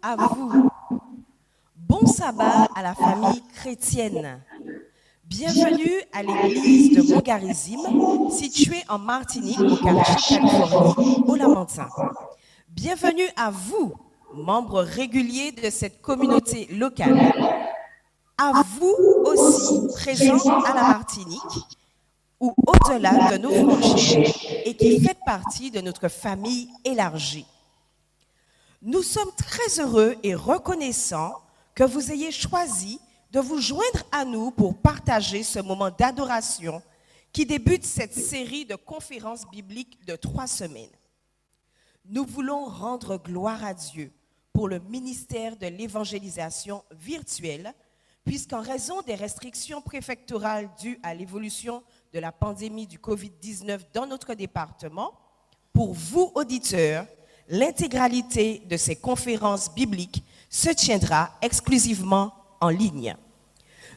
à vous. Bon sabbat à la famille chrétienne. Bienvenue à l'église de Montgarizim, située en Martinique, au quartier Californie, au Lamentin. Bienvenue à vous, membres réguliers de cette communauté locale. À vous aussi, présents à la Martinique, ou au-delà de nos frontières, et qui faites partie de notre famille élargie. Nous sommes très heureux et reconnaissants que vous ayez choisi de vous joindre à nous pour partager ce moment d'adoration qui débute cette série de conférences bibliques de 3 semaines. Nous voulons rendre gloire à Dieu pour le ministère de l'évangélisation virtuelle, puisqu'en raison des restrictions préfectorales dues à l'évolution de la pandémie du COVID-19 dans notre département, pour vous, auditeurs, l'intégralité de ces conférences bibliques se tiendra exclusivement en ligne.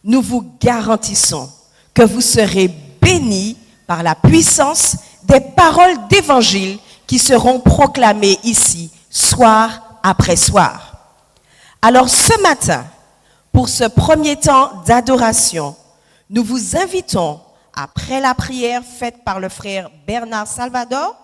Nous vous garantissons que vous serez bénis par la puissance des paroles d'évangile qui seront proclamées ici, soir après soir. Alors ce matin, pour ce premier temps d'adoration, nous vous invitons, après la prière faite par le frère Bernard Salvador,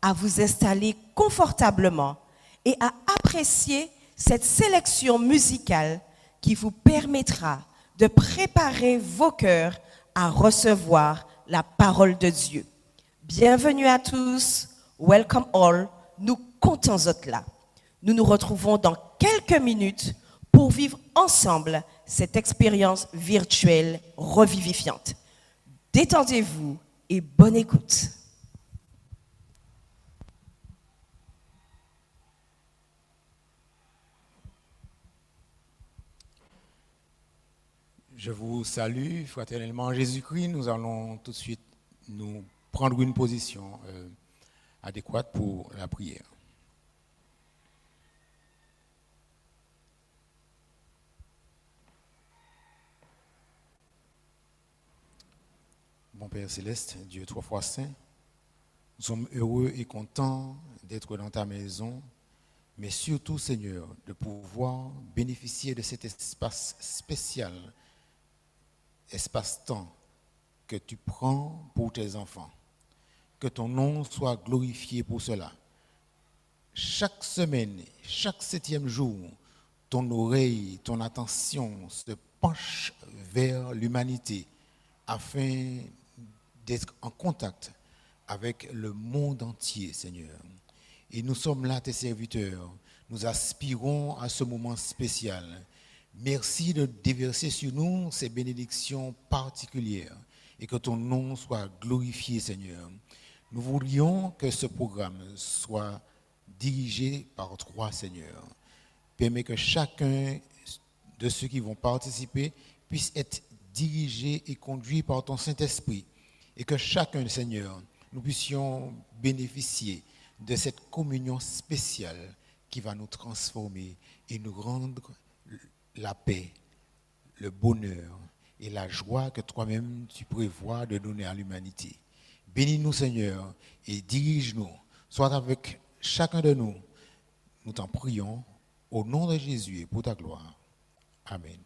à vous installer confortablement et à apprécier cette sélection musicale qui vous permettra de préparer vos cœurs à recevoir la parole de Dieu. Bienvenue à tous, welcome all, nous comptons être là. Nous nous retrouvons dans quelques minutes pour vivre ensemble cette expérience virtuelle revivifiante. Détendez-vous et bonne écoute. Je vous salue fraternellement en Jésus-Christ. Nous allons tout de suite nous prendre une position adéquate pour la prière. Bon Père Céleste, Dieu trois fois saint, nous sommes heureux et contents d'être dans ta maison, mais surtout, Seigneur, de pouvoir bénéficier de cet espace spécial, espace-temps que tu prends pour tes enfants. Que ton nom soit glorifié pour cela. Chaque semaine, chaque 7e jour, ton oreille, ton attention se penche vers l'humanité afin d'être en contact avec le monde entier, Seigneur. Et nous sommes là, tes serviteurs. Nous aspirons à ce moment spécial. Merci de déverser sur nous ces bénédictions particulières et que ton nom soit glorifié, Seigneur. Nous voulions que ce programme soit dirigé par toi, Seigneur. Permets que chacun de ceux qui vont participer puisse être dirigé et conduit par ton Saint-Esprit et que chacun, Seigneur, nous puissions bénéficier de cette communion spéciale qui va nous transformer et nous rendre la paix, le bonheur et la joie que toi-même tu prévois de donner à l'humanité. Bénis-nous, Seigneur, et dirige-nous. Sois avec chacun de nous. Nous t'en prions au nom de Jésus et pour ta gloire. Amen.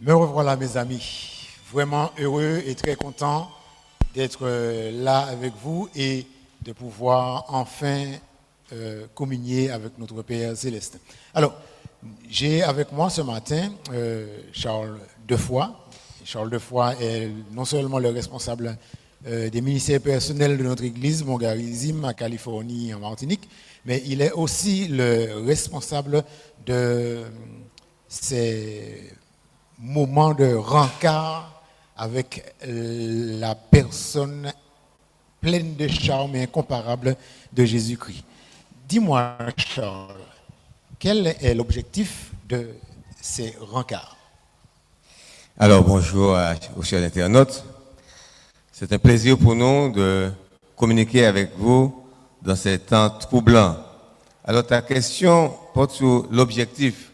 Me revoilà mes amis, vraiment heureux et très content d'être là avec vous et de pouvoir enfin communier avec notre Père Céleste. Alors, j'ai avec moi ce matin Charles Defoy. Charles Defoy est non seulement le responsable des ministères personnels de notre église Montgarizim à Californie, en Martinique, mais il est aussi le responsable de ces moments de rencard avec la personne pleine de charme et incomparable de Jésus-Christ. Dis-moi, Charles, quel est l'objectif de ces rencarts? Alors, bonjour aux chers internautes. C'est un plaisir pour nous de communiquer avec vous dans ces temps troublants. Alors, ta question porte sur l'objectif.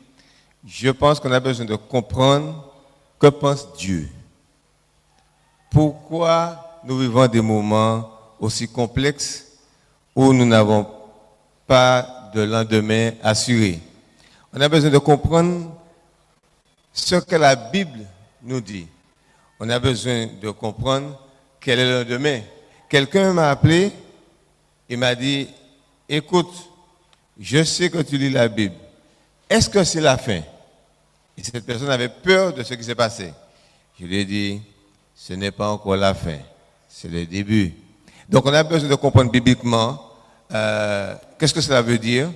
Je pense qu'on a besoin de comprendre que pense Dieu. Pourquoi nous vivons des moments aussi complexes où nous n'avons pas de lendemain assuré. On a besoin de comprendre ce que la Bible nous dit. On a besoin de comprendre quel est le lendemain. Quelqu'un m'a appelé et m'a dit, écoute, je sais que tu lis la Bible. Est-ce que c'est la fin? Et cette personne avait peur de ce qui s'est passé. Je lui ai dit, ce n'est pas encore la fin, c'est le début. Donc on a besoin de comprendre bibliquement qu'est-ce que cela veut dire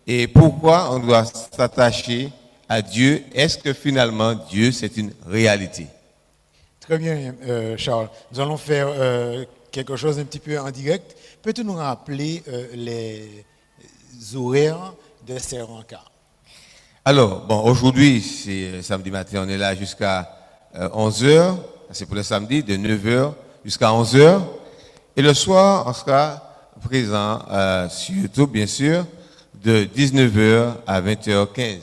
et pourquoi on doit s'attacher à Dieu. Est-ce que finalement Dieu c'est une réalité? Très bien, Charles. Nous allons faire quelque chose un petit peu en direct. Peux-tu nous rappeler les horaires de ces rencarts? Alors, bon, aujourd'hui, c'est samedi matin, on est là jusqu'à 11h. C'est pour le samedi, de 9h jusqu'à 11h. Et le soir, on sera présent sur YouTube, bien sûr, de 19h à 20h15.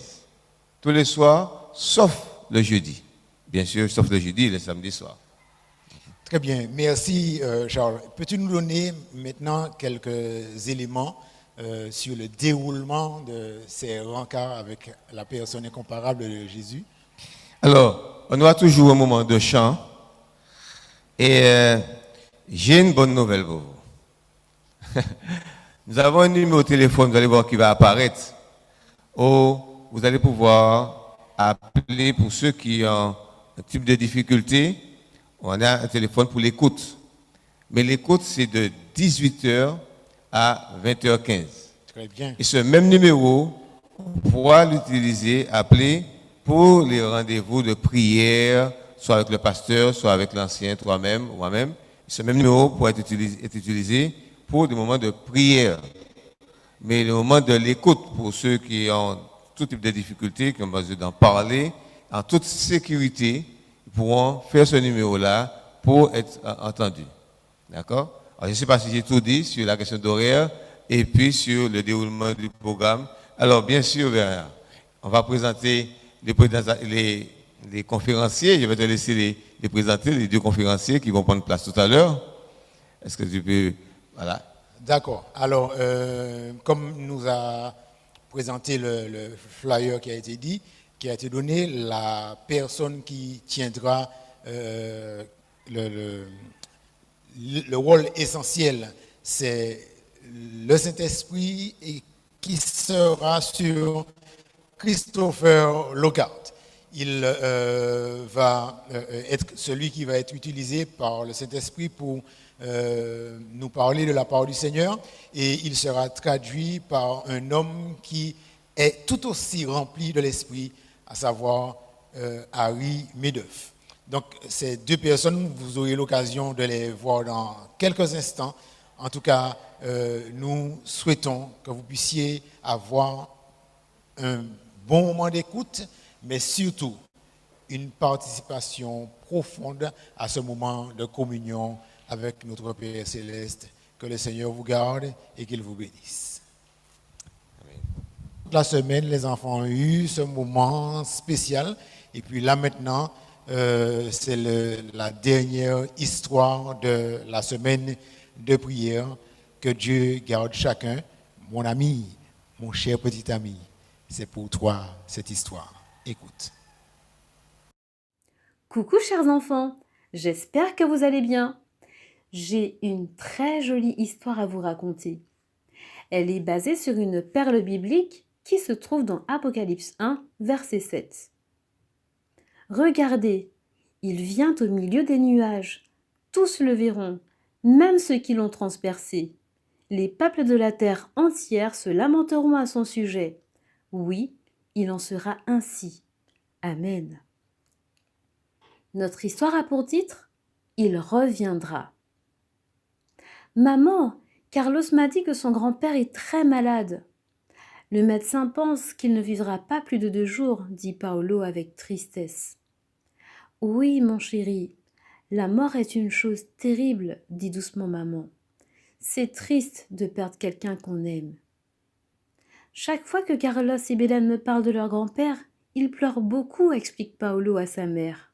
Tous les soirs, sauf le jeudi. Bien sûr, sauf le jeudi et le samedi soir. Très bien. Merci, Charles. Peux-tu nous donner maintenant quelques éléments sur le déroulement de ces rencarts avec la personne incomparable de Jésus? Alors, on aura toujours un moment de chant. Et j'ai une bonne nouvelle pour vous. Nous avons un numéro de téléphone, vous allez voir qui va apparaître. Où vous allez pouvoir appeler pour ceux qui ont un type de difficulté. On a un téléphone pour l'écoute. Mais l'écoute, c'est de 18h à 20h15. Très bien. Et ce même numéro, on pourra l'utiliser, appeler pour les rendez-vous de prière, soit avec le pasteur, soit avec l'ancien, toi-même, moi-même. Ce même numéro pourra être utilisé pour des moments de prière. Mais le moment de l'écoute, pour ceux qui ont tout type de difficultés, qui ont besoin d'en parler, en toute sécurité, ils pourront faire ce numéro-là pour être entendus. D'accord? Alors, je ne sais pas si j'ai tout dit sur la question d'horaire et puis sur le déroulement du programme. Alors, bien sûr, on va présenter les conférenciers. Je vais te laisser les présenter, les deux conférenciers qui vont prendre place tout à l'heure. Est-ce que tu peux... Voilà. D'accord. Alors, comme nous a présenté le flyer qui a été dit, qui a été donné, la personne qui tiendra le rôle essentiel, c'est le Saint-Esprit et qui sera sur Christopher Lockhart. Il va être celui qui va être utilisé par le Saint-Esprit pour nous parler de la parole du Seigneur, et il sera traduit par un homme qui est tout aussi rempli de l'Esprit, à savoir Harry Medoff. Donc ces deux personnes, vous aurez l'occasion de les voir dans quelques instants. En tout cas, nous souhaitons que vous puissiez avoir un bon moment d'écoute, mais surtout une participation profonde à ce moment de communion avec notre Père Céleste. Que le Seigneur vous garde et qu'il vous bénisse. Toute la semaine, les enfants ont eu ce moment spécial. Et puis là maintenant, c'est la dernière histoire de la semaine de prière. Que Dieu garde chacun. Mon ami, mon cher petit ami, c'est pour toi cette histoire. Écoute. Coucou chers enfants, j'espère que vous allez bien. J'ai une très jolie histoire à vous raconter. Elle est basée sur une perle biblique qui se trouve dans Apocalypse 1, verset 7. Regardez, il vient au milieu des nuages. Tous le verront, même ceux qui l'ont transpercé. Les peuples de la terre entière se lamenteront à son sujet. Oui, il en sera ainsi. Amen. Notre histoire a pour titre « Il reviendra ». Maman, Carlos m'a dit que son grand-père est très malade. Le médecin pense qu'il ne vivra pas plus de 2 jours, dit Paolo avec tristesse. Oui, mon chéri, la mort est une chose terrible, dit doucement maman. C'est triste de perdre quelqu'un qu'on aime. Chaque fois que Carlos et Belen me parlent de leur grand-père, ils pleurent beaucoup, explique Paolo à sa mère.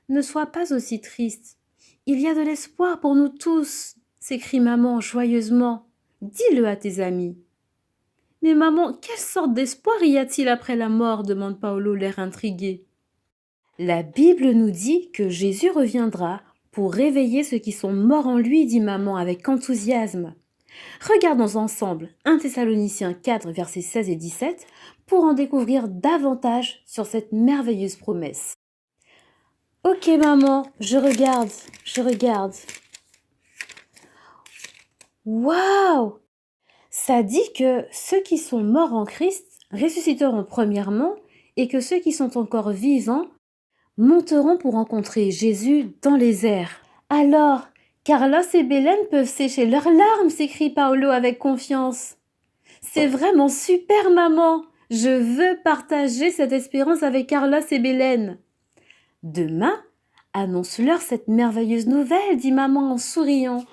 Ne sois pas aussi triste. Il y a de l'espoir pour nous tous, s'écrie maman joyeusement. Dis-le à tes amis. Mais maman, quelle sorte d'espoir y a-t-il après la mort demande Paolo, l'air intrigué. La Bible nous dit que Jésus reviendra pour réveiller ceux qui sont morts en lui, dit maman avec enthousiasme. Regardons ensemble 1 Thessaloniciens 4, versets 16 et 17 pour en découvrir davantage sur cette merveilleuse promesse. Ok maman, je regarde. Waouh! Ça dit que ceux qui sont morts en Christ ressusciteront premièrement et que ceux qui sont encore vivants monteront pour rencontrer Jésus dans les airs. Alors, Carlos et Belen peuvent sécher leurs larmes, s'écrie Paolo avec confiance. C'est vraiment super, maman. Je veux partager cette espérance avec Carlos et Belen. Demain, annonce-leur cette merveilleuse nouvelle, dit maman en souriant.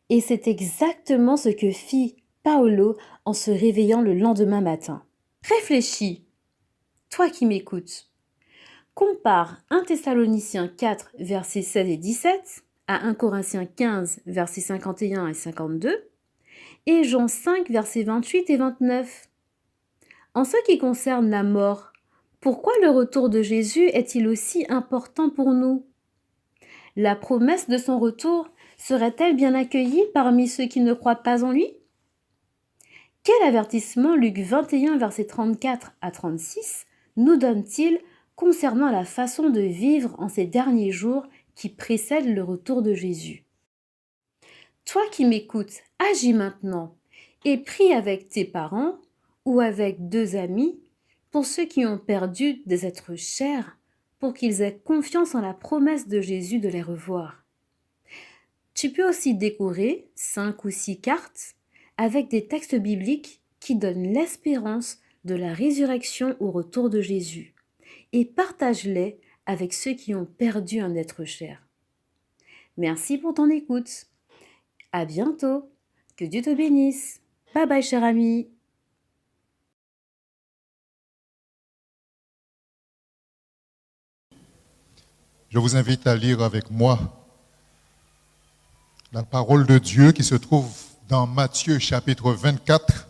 Et c'est exactement ce que fit Paolo en se réveillant le lendemain matin. Réfléchis, toi qui m'écoutes. Compare 1 Thessaloniciens 4, versets 16 et 17 à 1 Corinthiens 15, versets 51 et 52 et Jean 5, versets 28 et 29. En ce qui concerne la mort, pourquoi le retour de Jésus est-il aussi important pour nous? La promesse de son retour serait-elle bien accueillie parmi ceux qui ne croient pas en lui? Quel avertissement Luc 21, versets 34 à 36 nous donne-t-il concernant la façon de vivre en ces derniers jours qui précèdent le retour de Jésus? Toi qui m'écoutes, agis maintenant et prie avec tes parents ou avec 2 amis pour ceux qui ont perdu des êtres chers, pour qu'ils aient confiance en la promesse de Jésus de les revoir. Tu peux aussi décorer 5 ou 6 cartes avec des textes bibliques qui donnent l'espérance de la résurrection au retour de Jésus et partage-les avec ceux qui ont perdu un être cher. Merci pour ton écoute. À bientôt. Que Dieu te bénisse. Bye bye, cher ami. Je vous invite à lire avec moi la parole de Dieu qui se trouve dans Matthieu chapitre 24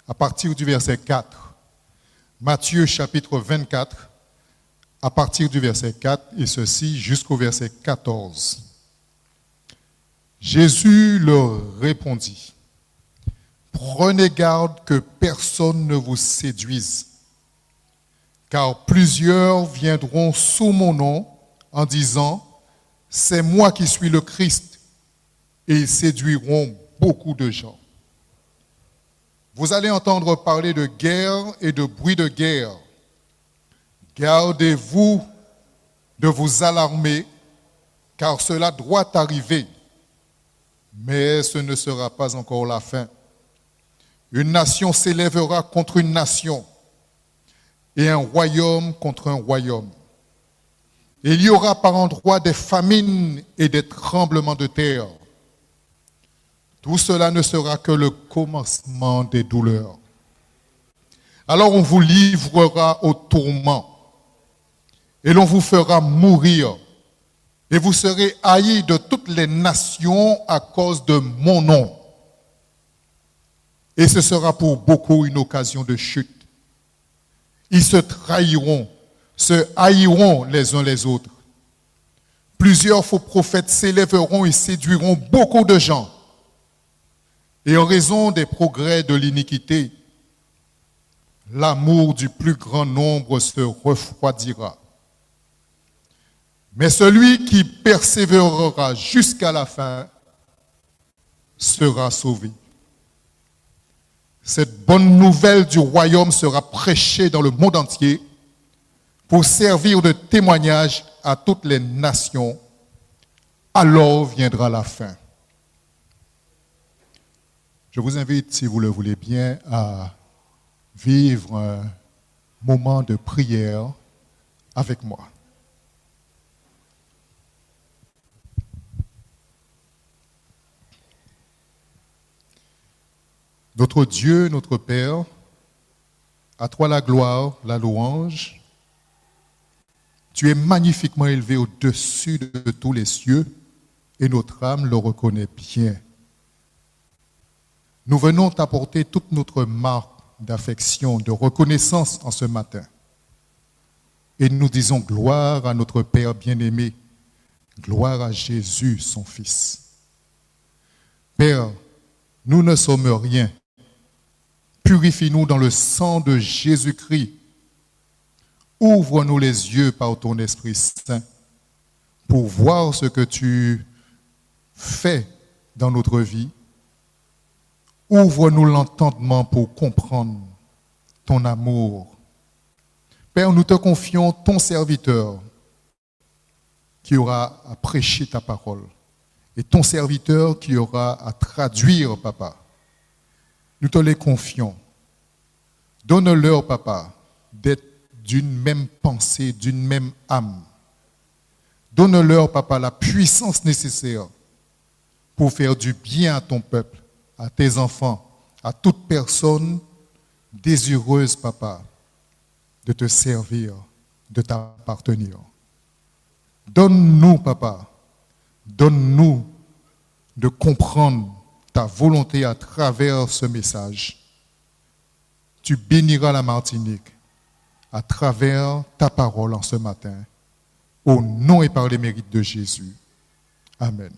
à partir du verset 4. Matthieu chapitre 24 à partir du verset 4 et ceci jusqu'au verset 14. Jésus leur répondit, « Prenez garde que personne ne vous séduise, car plusieurs viendront sous mon nom en disant, « C'est moi qui suis le Christ », et ils séduiront beaucoup de gens. Vous allez entendre parler de guerre et de bruit de guerre. Gardez-vous de vous alarmer, car cela doit arriver. Mais ce ne sera pas encore la fin. Une nation s'élèvera contre une nation et un royaume contre un royaume. Il y aura par endroits des famines et des tremblements de terre. Tout cela ne sera que le commencement des douleurs. Alors on vous livrera au tourment et l'on vous fera mourir. Et vous serez haïs de toutes les nations à cause de mon nom. Et ce sera pour beaucoup une occasion de chute. Ils se trahiront, se haïront les uns les autres. Plusieurs faux prophètes s'élèveront et séduiront beaucoup de gens. Et en raison des progrès de l'iniquité, l'amour du plus grand nombre se refroidira. Mais celui qui persévérera jusqu'à la fin sera sauvé. Cette bonne nouvelle du royaume sera prêchée dans le monde entier pour servir de témoignage à toutes les nations. Alors viendra la fin. Je vous invite, si vous le voulez bien, à vivre un moment de prière avec moi. Notre Dieu, notre Père, à toi la gloire, la louange. Tu es magnifiquement élevé au-dessus de tous les cieux et notre âme le reconnaît bien. Nous venons t'apporter toute notre marque d'affection, de reconnaissance en ce matin. Et nous disons gloire à notre Père bien-aimé, gloire à Jésus, son Fils. Père, nous ne sommes rien. Purifie-nous dans le sang de Jésus-Christ. Ouvre-nous les yeux par ton Esprit Saint pour voir ce que tu fais dans notre vie. Ouvre-nous l'entendement pour comprendre ton amour. Père, nous te confions ton serviteur qui aura à prêcher ta parole et ton serviteur qui aura à traduire, papa. Nous te les confions. Donne-leur, papa, d'être d'une même pensée, d'une même âme. Donne-leur, papa, la puissance nécessaire pour faire du bien à ton peuple, à tes enfants, à toute personne désireuse, papa, de te servir, de t'appartenir. Donne-nous, papa, donne-nous de comprendre ta volonté à travers ce message. Tu béniras la Martinique à travers ta parole en ce matin, au nom et par les mérites de Jésus. Amen.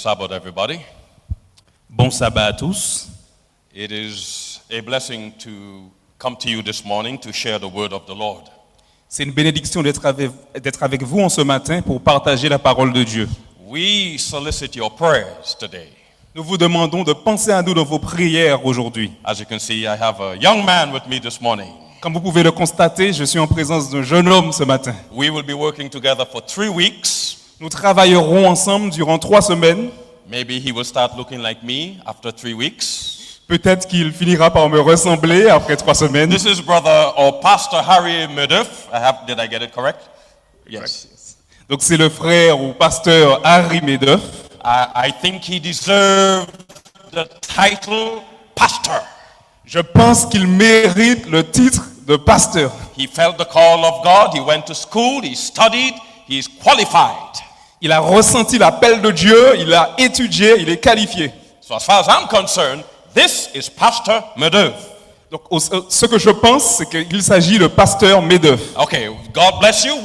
Sabbath, everybody. Bon sabbat à tous. It is a blessing to come to you this morning to share the word of the Lord. C'est une bénédiction d'être avec vous en ce matin pour partager la parole de Dieu. We solicit your prayers today. Nous vous demandons de penser à nous dans vos prières aujourd'hui. As you can see, I have a young man with me this morning. Comme vous pouvez le constater, je suis en présence d'un jeune homme ce matin. We will be working together for 3 weeks. Nous travaillerons ensemble durant 3 semaines. Maybe he will start looking like me after 3 weeks. Peut-être qu'il finira par me ressembler après 3 semaines. This is brother or Pastor Harry Meduff. Did I get it correct? Yes. Donc c'est le frère ou pasteur Harry Meduff. I think he deserved the title pastor. Je pense qu'il mérite le titre de pasteur. He felt the call of God. He went to school. He studied. He is qualified. Il a ressenti l'appel de Dieu, il a étudié, il est qualifié. So as far as I'm concerned, this is Pastor Meduff. Donc ce que je pense, c'est qu'il s'agit de pasteur Meduff. Okay, God bless you.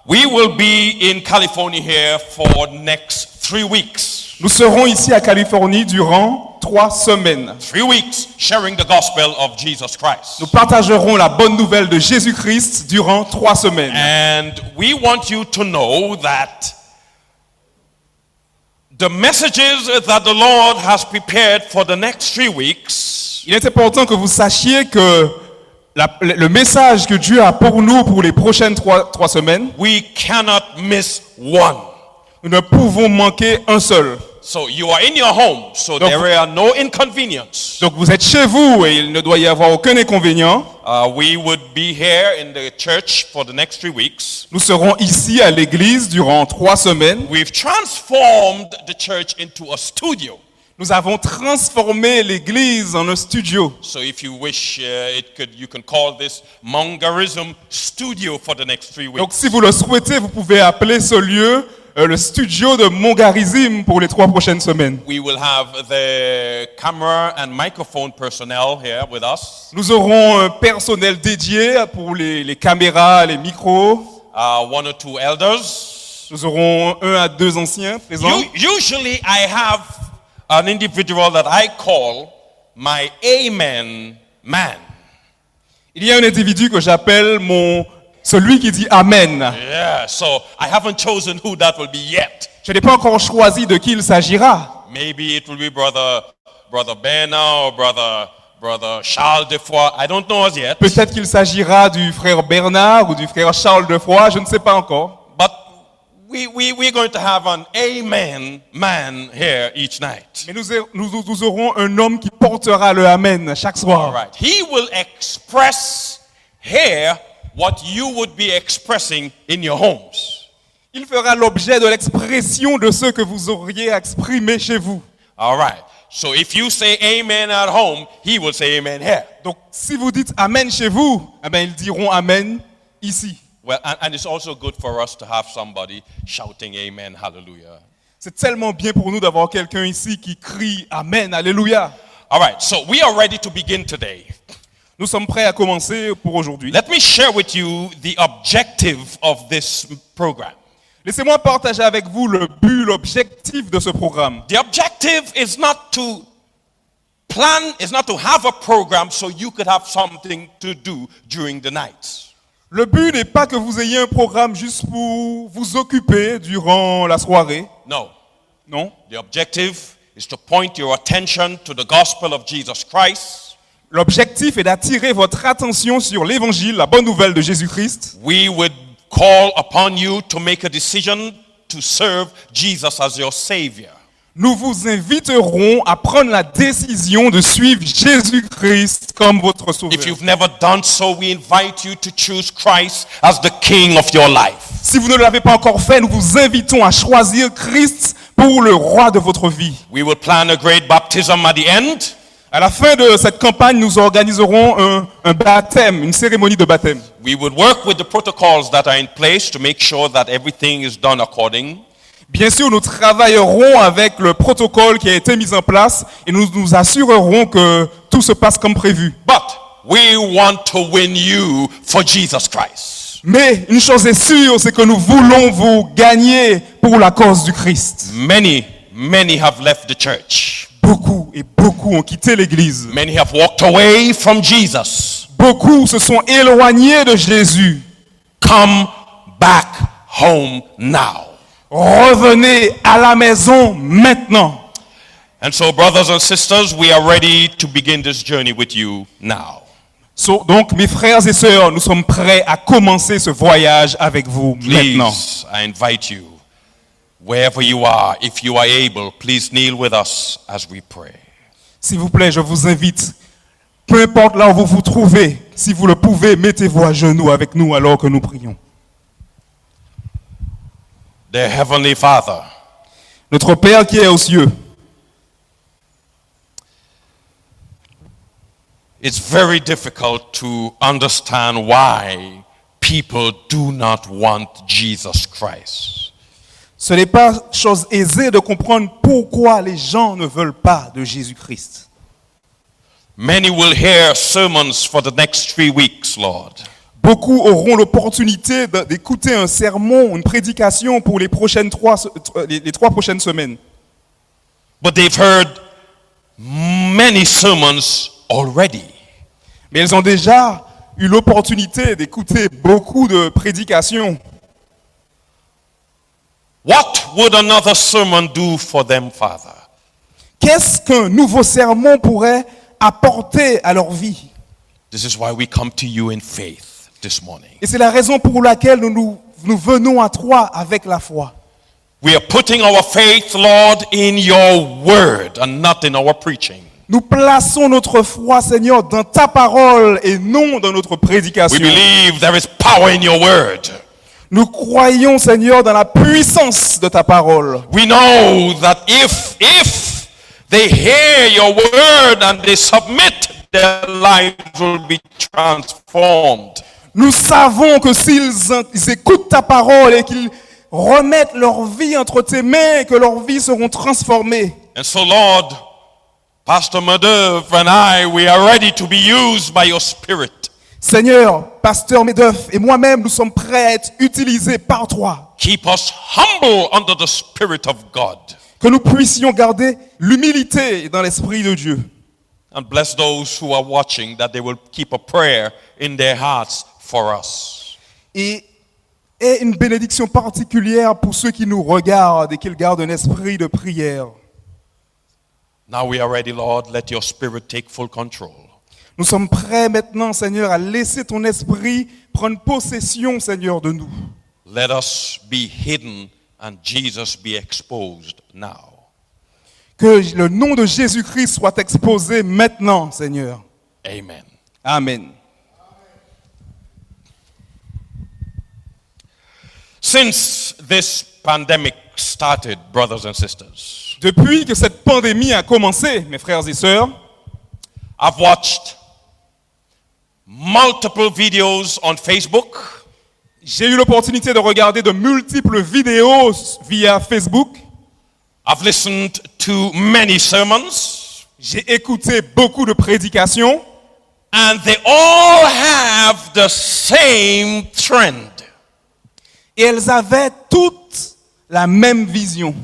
We will be in California here for next 3 weeks. Nous serons ici à Californie durant 3 semaines. 3 weeks sharing the gospel of Jesus Christ. Nous partagerons la bonne nouvelle de Jésus-Christ durant 3 semaines. And we want you to know that the messages that the Lord has prepared for the next 3 weeks, Il est important que vous sachiez que le message que Dieu a pour nous pour les prochaines 3 semaines, we cannot miss one. nous ne pouvons manquer un seul. So you are in your home, so Donc- there are no inconvenience. Donc vous êtes chez vous et il ne doit y avoir aucun inconvénient. We would be here in the church for the next 3 weeks. Nous serons ici à l'église durant 3 semaines. We've transformed the church into a studio. Nous avons transformé l'église en un studio. So if you wish, you can call this Mongarism Studio for the next 3 Donc weeks. si vous le souhaitez, vous pouvez appeler ce lieu le studio de Mongarisme pour les 3 prochaines semaines. We will have the camera and microphone personnel here with us. Nous aurons un personnel dédié pour les caméras, les micros. 1 or 2 elders. Nous aurons 1 à 2 anciens présents. Usually I have an individual that I call my Amen man. Il y a un individu que j'appelle celui qui dit Amen. Yeah, so I haven't chosen who that will be yet. Je n'ai pas encore choisi de qui il s'agira. Maybe it will be brother Bernard or brother Charles Defoy. I don't know as yet. Peut-être qu'il s'agira du frère Bernard ou du frère Charles Defoy, je ne sais pas encore. But we're going to have an Amen man here each night. Mais nous aurons un homme qui portera le Amen chaque soir. All right. He will express here what you would be expressing in your homes. Il fera l'objet de l'expression de ce que vous auriez exprimé chez vous. All right. So if you say amen at home, he will say amen here. Donc si vous dites Amen chez vous, eh bien, ils diront Amen ici. Well, and it's also good for us to have somebody shouting amen, hallelujah. C'est tellement bien pour nous d'avoir quelqu'un ici qui crie Amen, Alléluia. All right. So we are ready to begin today. Nous sommes prêts à commencer pour aujourd'hui. Let me share with you the objective of this program. Laissez-moi partager avec vous le but, l'objectif de ce programme. The objective is not to have a program so you could have something to do during the night. Le but n'est pas que vous ayez un programme juste pour vous occuper durant la soirée. No. Non. The objective is to point your attention to the gospel of Jesus Christ. L'objectif est d'attirer votre attention sur l'évangile, la bonne nouvelle de Jésus-Christ. We would call upon you to make a decision to serve Jesus as your Savior. Nous vous inviterons à prendre la décision de suivre Jésus-Christ comme votre sauveur. If you've never done so, we invite you to choose Christ as the King of your life. Si vous ne l'avez pas encore fait, nous vous invitons à choisir Christ pour le roi de votre vie. We will plan a great baptism at the end. À la fin de cette campagne, nous organiserons un baptême, une cérémonie de baptême. We would work with the protocols that are in place to make sure that everything is done according. Bien sûr, nous travaillerons avec le protocole qui a été mis en place et nous nous assurerons que tout se passe comme prévu. But we want to win you for Jesus Christ. Mais une chose est sûre, c'est que nous voulons vous gagner pour la cause du Christ. Many many have left the church. Beaucoup et beaucoup ont quitté l'église. Many have walked away from Jesus. Beaucoup se sont éloignés de Jésus. Come back home now. Revenez à la maison maintenant. And so, brothers and sisters, we are ready to begin this journey with you now. Donc, mes frères et sœurs, nous sommes prêts à commencer ce voyage avec vous maintenant. Please, I invite you, wherever you are, if you are able, please kneel with us as we pray. S'il vous plaît, je vous invite, peu importe là où vous vous trouvez, si vous le pouvez, mettez-vous à genoux avec nous alors que nous prions. Dear Heavenly Father, Notre Père qui est aux cieux, it's very difficult to understand why people do not want Jesus Christ. ce n'est pas chose aisée de comprendre pourquoi les gens ne veulent pas de Jésus-Christ. Many will hear sermons for the next 3 weeks, Lord. Beaucoup auront l'opportunité d'écouter un sermon, une prédication pour les trois prochaines semaines. But they've heard many sermons already. Mais ils ont déjà eu l'opportunité d'écouter beaucoup de prédications. What would another sermon do for them, Father? Qu'est-ce qu'un nouveau sermon pourrait apporter à leur vie? This is why we come to you in faith this morning. Et c'est la raison pour laquelle nous venons à toi avec la foi. We are putting our faith, Lord, in your word and not in our preaching. Nous plaçons notre foi, Seigneur, dans ta parole et non dans notre We prédication. believe there is power in your word. Nous croyons, Seigneur, dans la puissance de ta parole. We know that if they hear your word and they submit, their lives will be transformed. Nous savons que s'ils écoutent ta parole et qu'ils remettent leur vie entre tes mains, que leurs vies seront transformées. And so, Lord, Pastor Madev and I, we are ready to be used by your Spirit. Seigneur, Pasteur Medeuf et moi-même, nous sommes prêts à être utilisés par toi. Keep us humble under the Spirit of God. Que nous puissions garder l'humilité dans l'Esprit de Dieu. And bless those who are watching, that they will keep a prayer in their hearts for us. Et une bénédiction particulière pour ceux qui nous regardent et qu'ils gardent un esprit de prière. Now we are ready, Lord. Let your Spirit take full control. Nous sommes prêts maintenant, Seigneur, à laisser ton esprit prendre possession, Seigneur, de nous. Let us be hidden and Jesus be exposed now. Que le nom de Jésus-Christ soit exposé maintenant, Seigneur. Amen. Amen. Since this pandemic started, brothers and sisters, Depuis que cette pandémie a commencé, mes frères et sœurs, I've watched multiple videos on Facebook. j'ai eu l'opportunité de regarder de multiples vidéos via Facebook. I've listened to many sermons, J'ai écouté beaucoup de prédications and they all have the same trend. et elles avaient toutes la même vision.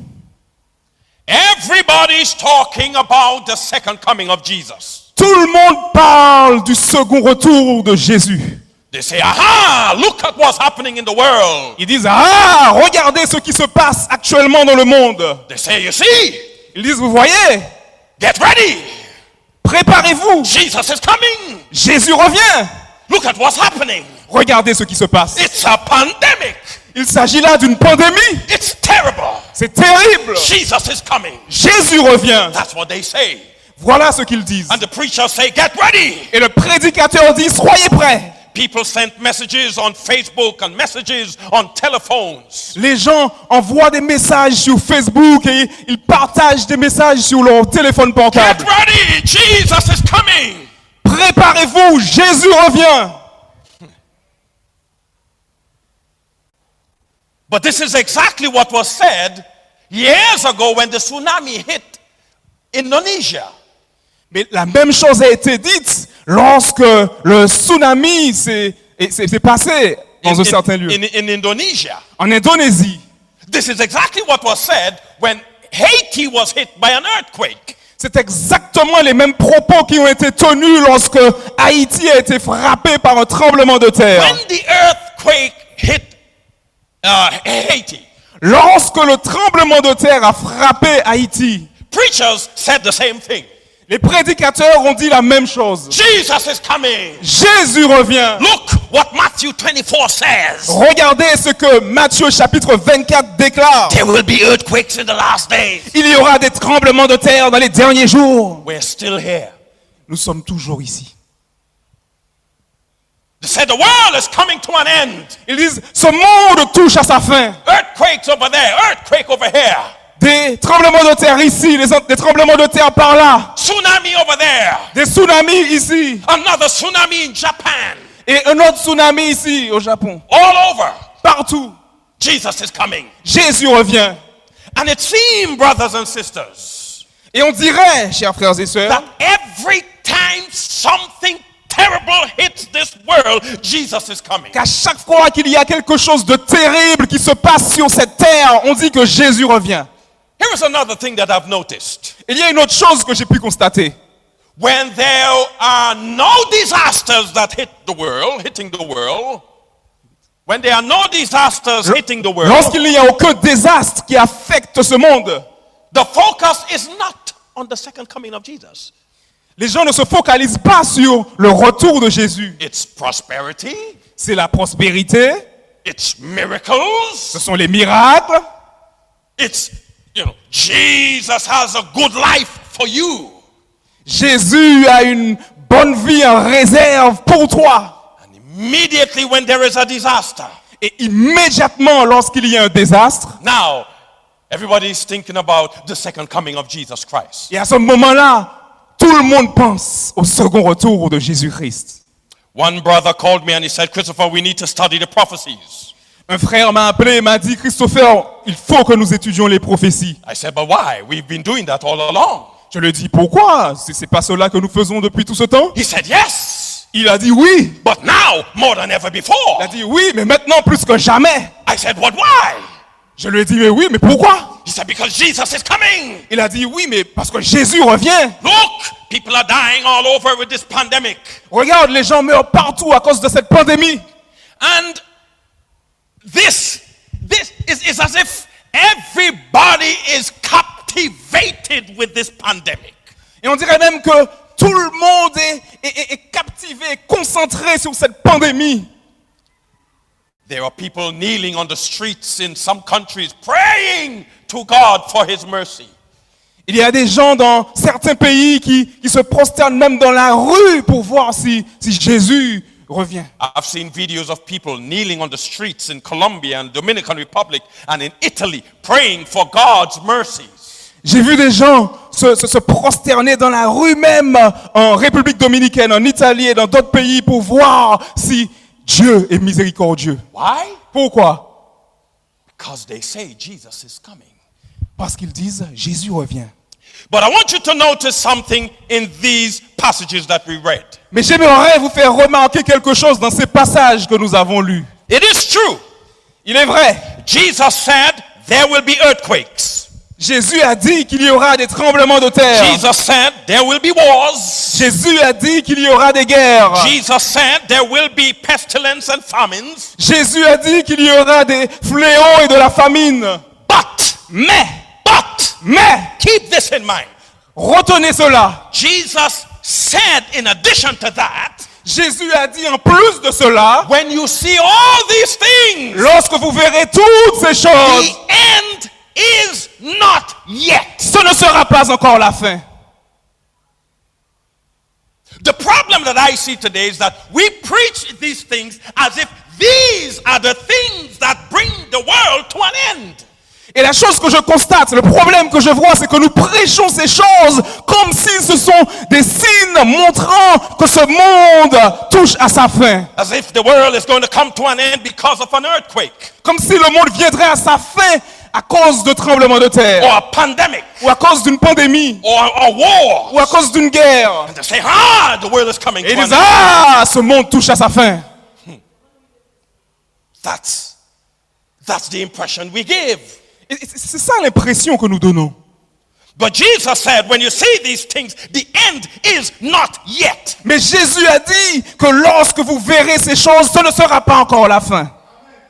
Everybody's talking about the second coming of Jesus. Tout le monde parle du second retour de Jésus. They say, aha, look at what's happening in the world. Ils disent, ah, regardez ce qui se passe actuellement dans le monde. They say, you see, Ils disent, vous voyez, get ready. préparez-vous, Jesus is coming. Jésus revient. Look at what's happening. Regardez ce qui se passe. It's a pandemic. Il s'agit là d'une pandémie. It's terrible. C'est terrible. Jesus is coming. Jésus revient. That's what they say. Voilà ce qu'ils disent. And the preachers say, get ready. Et le prédicateur dit, soyez prêts. People sent messages on Facebook and messages on telephones. Les gens envoient des messages sur Facebook et ils partagent des messages sur leur téléphone Get portable. ready. Jesus is coming. Préparez-vous, Jésus revient. But this is exactly what was said years ago when the tsunami hit Indonesia. Mais la même chose a été dite lorsque le tsunami s'est passé dans un certain lieu. In Indonesia. En Indonésie. This is exactly what was said when Haiti was hit by an earthquake. C'est exactement les mêmes propos qui ont été tenus lorsque Haïti a été frappé par un tremblement de terre. When the earthquake hit Haiti, Lorsque le tremblement de terre a frappé Haïti, preachers said the same thing. les prédicateurs ont dit la même chose. Jesus is coming. Jésus revient. Look what Matthew 24 says. Regardez ce que Matthieu chapitre 24 déclare. There will be earthquakes in the last days. Il y aura des tremblements de terre dans les derniers jours. We're still here. Nous sommes toujours ici. They said the world is coming to an end. Ils disent, ce monde touche à sa fin. Earthquakes over there, earthquake over here. Des tremblements de terre ici, des tremblements de terre par là. Tsunami over there. Des tsunamis ici. Another tsunami in Japan. Et un autre tsunami ici au Japon. All over. Partout. Jesus is coming. Jésus revient. And it seems, brothers and sisters, Et on dirait, chers frères et sœurs, that every time something terrible hits this world, Jesus is coming. qu'à chaque fois qu'il y a quelque chose de terrible qui se passe sur cette terre, on dit que Jésus revient. Here is another thing that I've noticed. Il y a une autre chose que j'ai pu constater. When there are no disasters that hitting the world, when there are no disasters hitting the world, Lorsqu'il n'y a aucun désastre qui affecte ce monde, the focus is not on the second coming of Jesus. les gens ne se focalisent pas sur le retour de Jésus. It's prosperity, C'est la prospérité, it's miracles, ce sont les miracles. it's, Jesus has a good life for you. Jésus a une bonne vie en réserve pour toi. And immediately when there is a disaster, Et immédiatement lorsqu'il y a un désastre, now everybody is thinking about the second coming of Jesus Christ. et à ce moment-là, tout le monde pense au second retour de Jésus-Christ. One brother called me and he said, Christopher, we need to study the prophecies. Un frère m'a appelé et m'a dit, Christopher, il faut que nous étudions les prophéties. I said, but why? We've been doing that all along. Je lui ai dit, pourquoi? C'est pas cela que nous faisons depuis tout ce temps? He said, yes, Il a dit oui. but now more than ever before. Il a dit oui, mais maintenant plus que jamais. I said, but why? Je lui ai dit, mais oui, mais pourquoi? He said, because Jesus is coming. Il a dit oui, mais parce que Jésus revient. Look, people are dying all over with this pandemic. Regarde, les gens meurent partout à cause de cette pandémie. And this is as if everybody is captivated with this pandemic. Et on dirait même que tout le monde est captivé, concentré sur cette pandémie. There are people kneeling on the streets in some countries praying to God for His mercy. Il y a des gens dans certains pays qui se prosternent même dans la rue pour voir si Jésus revient. I've seen videos of people kneeling on the streets in Colombia and Dominican Republic and in Italy praying for God's mercies. J'ai vu des gens se prosterner dans la rue même en République dominicaine, en Italie et dans d'autres pays pour voir si Dieu est miséricordieux. Why? Pourquoi? Because they say Jesus is coming. Parce qu'ils disent Jésus revient. But I want you to notice something in these passages that we read. Mais j'aimerais vous faire remarquer quelque chose dans ces passages que nous avons lus. It is true. Il est vrai. Jesus said there will be earthquakes. Jésus a dit qu'il y aura des tremblements de terre. Jesus said there will be wars. Jésus a dit qu'il y aura des guerres. Jesus said there will be pestilence and famines. Jésus a dit qu'il y aura des fléaux et de la famine. Mais, keep this in mind. Retenez cela. Jesus said in addition to that, Jésus a dit en plus de cela, when you see all these things, lorsque vous verrez toutes ces choses, the end is not yet. Ce ne sera pas encore la fin. The problem that I see today is that we preach these things as if these are the things that bring the world to an end. Et la chose que je constate, le problème que je vois, c'est que nous prêchons ces choses comme si ce sont des signes montrant que ce monde touche à sa fin. As if the world is going to come to an end because of an earthquake. Comme si le monde viendrait à sa fin à cause de tremblements de terre. Or a pandemic. Ou à cause d'une pandémie. Or a war. Ou à cause d'une guerre. And they say, the world is coming Et ils to an disent, end. ce monde touche à sa fin. That's the impression we give. Et c'est ça l'impression que nous donnons. But Jesus said, when you see these things, the end is not yet. Mais Jésus a dit que lorsque vous verrez ces choses, ce ne sera pas encore la fin.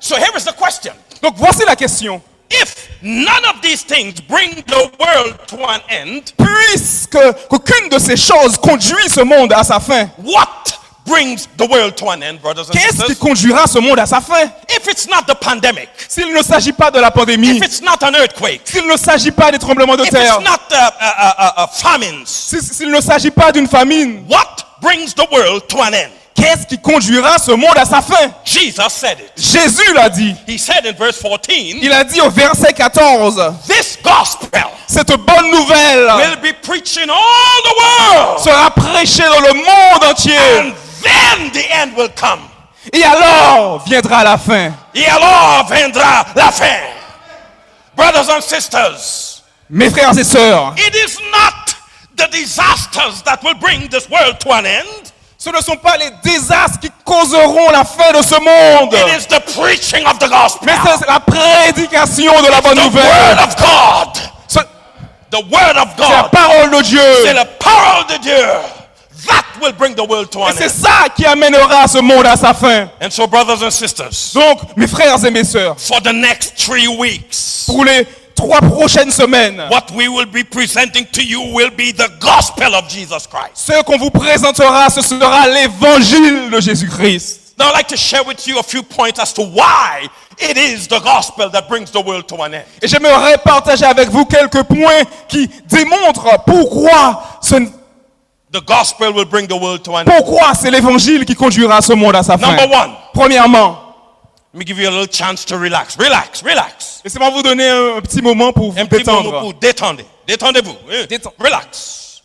So here is the question. Donc voici la question. If none of these things bring the world to an end, Puisque qu'aucune de ces choses conduit ce monde à sa fin, what brings the world to an end, brothers and qu'est-ce qui sisters? conduira ce monde à sa fin? If it's not the pandemic, S'il ne s'agit pas de la pandémie, if it's not an earthquake, s'il ne s'agit pas des tremblements de if terre, it's not famines, s'il ne s'agit pas d'une famine, what brings the world to an end? qu'est-ce qui conduira ce monde à sa fin? Jesus said it. Jésus l'a dit. He said in verse 14, Il a dit au verset 14, this gospel cette bonne nouvelle will be preached in all the world, sera prêchée dans le monde entier. and then the end will come. Et alors viendra la fin. Et alors viendra la fin. Brothers and sisters, Mes frères et sœurs, it is not the disasters that will bring this world to an end. ce ne sont pas les désastres qui causeront la fin de ce monde, It is the preaching of the gospel. mais c'est la prédication de la bonne The nouvelle. word of God. Ce- The word of C'est la God. parole de Dieu. C'est la parole de Dieu. That will bring the world to Et an c'est end. ça qui amènera ce monde à sa fin. And so, brothers and sisters, Donc, mes frères et mes sœurs, for the next 3 weeks, pour les 3 prochaines semaines, what we will be presenting to you will be the gospel of Jesus Christ. ce qu'on vous présentera, ce sera l'évangile de Jésus-Christ. Now, I'd like to share with you a few points as to why it is the gospel that brings the world to an end. Et j'aimerais partager avec vous quelques points qui démontrent The gospel will bring the world to an end. pourquoi c'est l'évangile qui conduira ce monde à sa fin. Number one, Premièrement, let me give you a little chance to relax. Relax, relax. laissez-moi vous donner un petit moment pour vous Un petit moment détendre. pour détendre. Détendez-vous. Relax.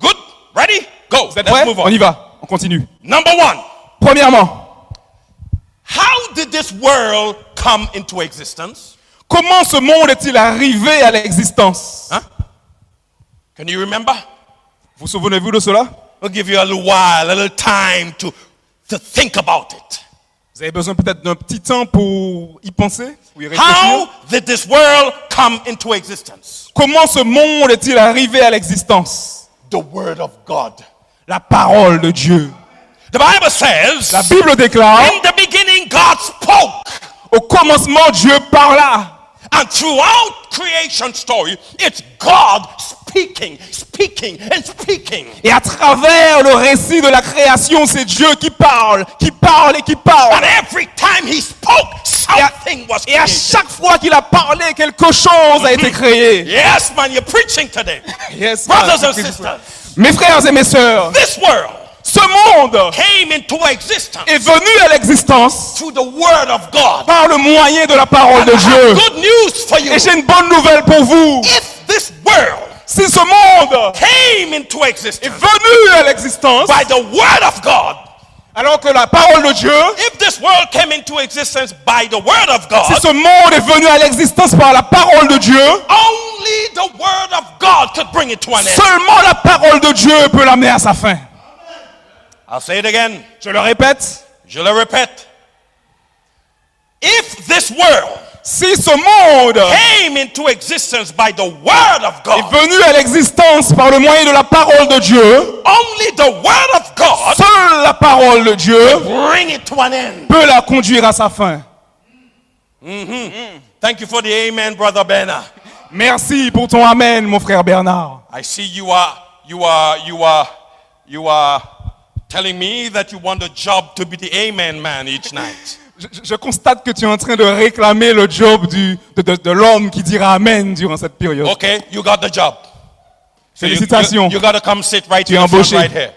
Good? Ready? Go. Vous êtes Let's prêts? move On on. y va. On continue. Number one, Premièrement, how did this world come into existence? comment ce monde est-il arrivé à l'existence? Huh? Can you remember? Vous souvenez-vous de cela? We'll give you a little while, a little time to think about it. Vous avez besoin peut-être d'un petit temps pour y penser, pour y réfléchir. How did this world come into existence? Comment ce monde est-il arrivé à l'existence? The word of God. La parole de Dieu. The Bible says, La Bible déclare, in the beginning God spoke. au commencement Dieu parla. And throughout creation story, it's God speaking, speaking, and speaking. Et à travers le récit de la création, c'est Dieu qui parle, qui parle et qui parle. And every time he spoke, something was Et à created. chaque fois qu'il a parlé, quelque chose a été créé. Yes, man, you're preaching today. Yes, Brothers and sisters, mes frères et mes sœurs, this world ce monde came into existence est venu à l'existence through the word of God. par le moyen de la parole de I have Dieu. good news for you. Et j'ai une bonne nouvelle pour vous. If this world Si ce monde came into est existence venu à l'existence, by the word of God, alors que la parole de Dieu, if this world came into existence by the word of si God, ce monde est venu à l'existence par la parole de Dieu, only the word of God could bring it to an end. seulement la parole de Dieu peut l'amener à sa fin. I'll say it again. Je le répète. Je le répète. If this world Si ce monde came into existence by the word of est God, venu à l'existence par le moyen de la parole de Dieu, only the word of God seule la parole de Dieu bring it to an end. peut la conduire à sa fin. Thank you for the amen, brother Bernard. Merci pour ton amen, mon frère Bernard. I see you are telling me that you want a job to be the amen man each night. Je constate que tu es en train de réclamer le job de l'homme qui dira amen durant cette période. Okay, you got the job. So Félicitations. you got to come sit right Tu es here, in front, embauché. right here.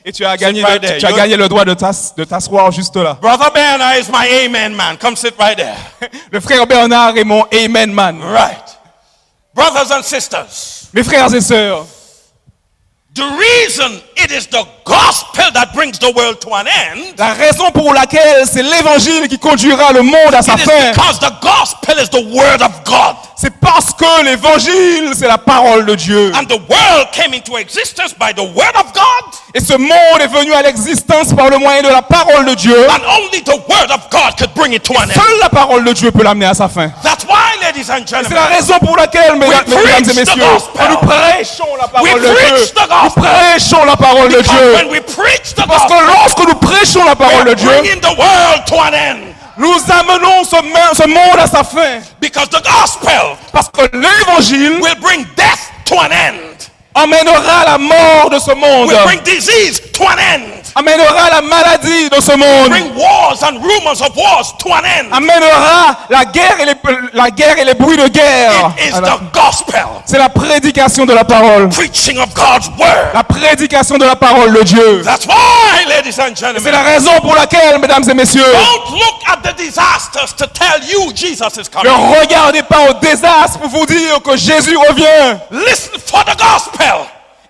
Et tu as gagné, right there. tu as gagné le droit de t'asseoir juste là. Brother Bernard is my amen man. Come sit right there. Le frère Bernard est mon amen man. Right. Brothers and sisters, Mes frères et sœurs, the reason it is the gospel that brings the world to an end, la raison pour laquelle c'est l'évangile qui conduira le monde à sa it is fin, because the gospel is the word of God. c'est parce que l'évangile, c'est la parole de Dieu. And the world came into existence by the word of God. Et ce monde est venu à l'existence par le moyen de la parole de Dieu. And only the word of God could bring it to an end. Seule la parole de Dieu peut l'amener à sa fin. That's why, ladies ladies and Et c'est la gentlemen, raison pour laquelle, mesdames et preach the messieurs, gospel. nous prêchons la parole de preach Dieu. the Nous gospel. prêchons la parole de because Dieu. when we preach the Parce gospel, que lorsque nous prêchons la parole de we're Dieu, bringing the world to an end. nous amenons ce monde à sa fin. Because the gospel Parce que l'évangile will bring death to an end. amènera la mort de ce monde. Will bring disease to an end. Amènera la maladie de ce monde. Bring wars and rumors of wars to an end. Amènera la guerre et les bruits de guerre. It is the gospel. C'est la prédication de la parole. Preaching of God's word. La prédication de la parole de Dieu. That's why, ladies and C'est la gentlemen, raison pour laquelle, mesdames et messieurs, don't look at the disasters to tell you Jesus is coming. ne regardez pas au désastre pour vous dire que Jésus revient. Listen for the gospel.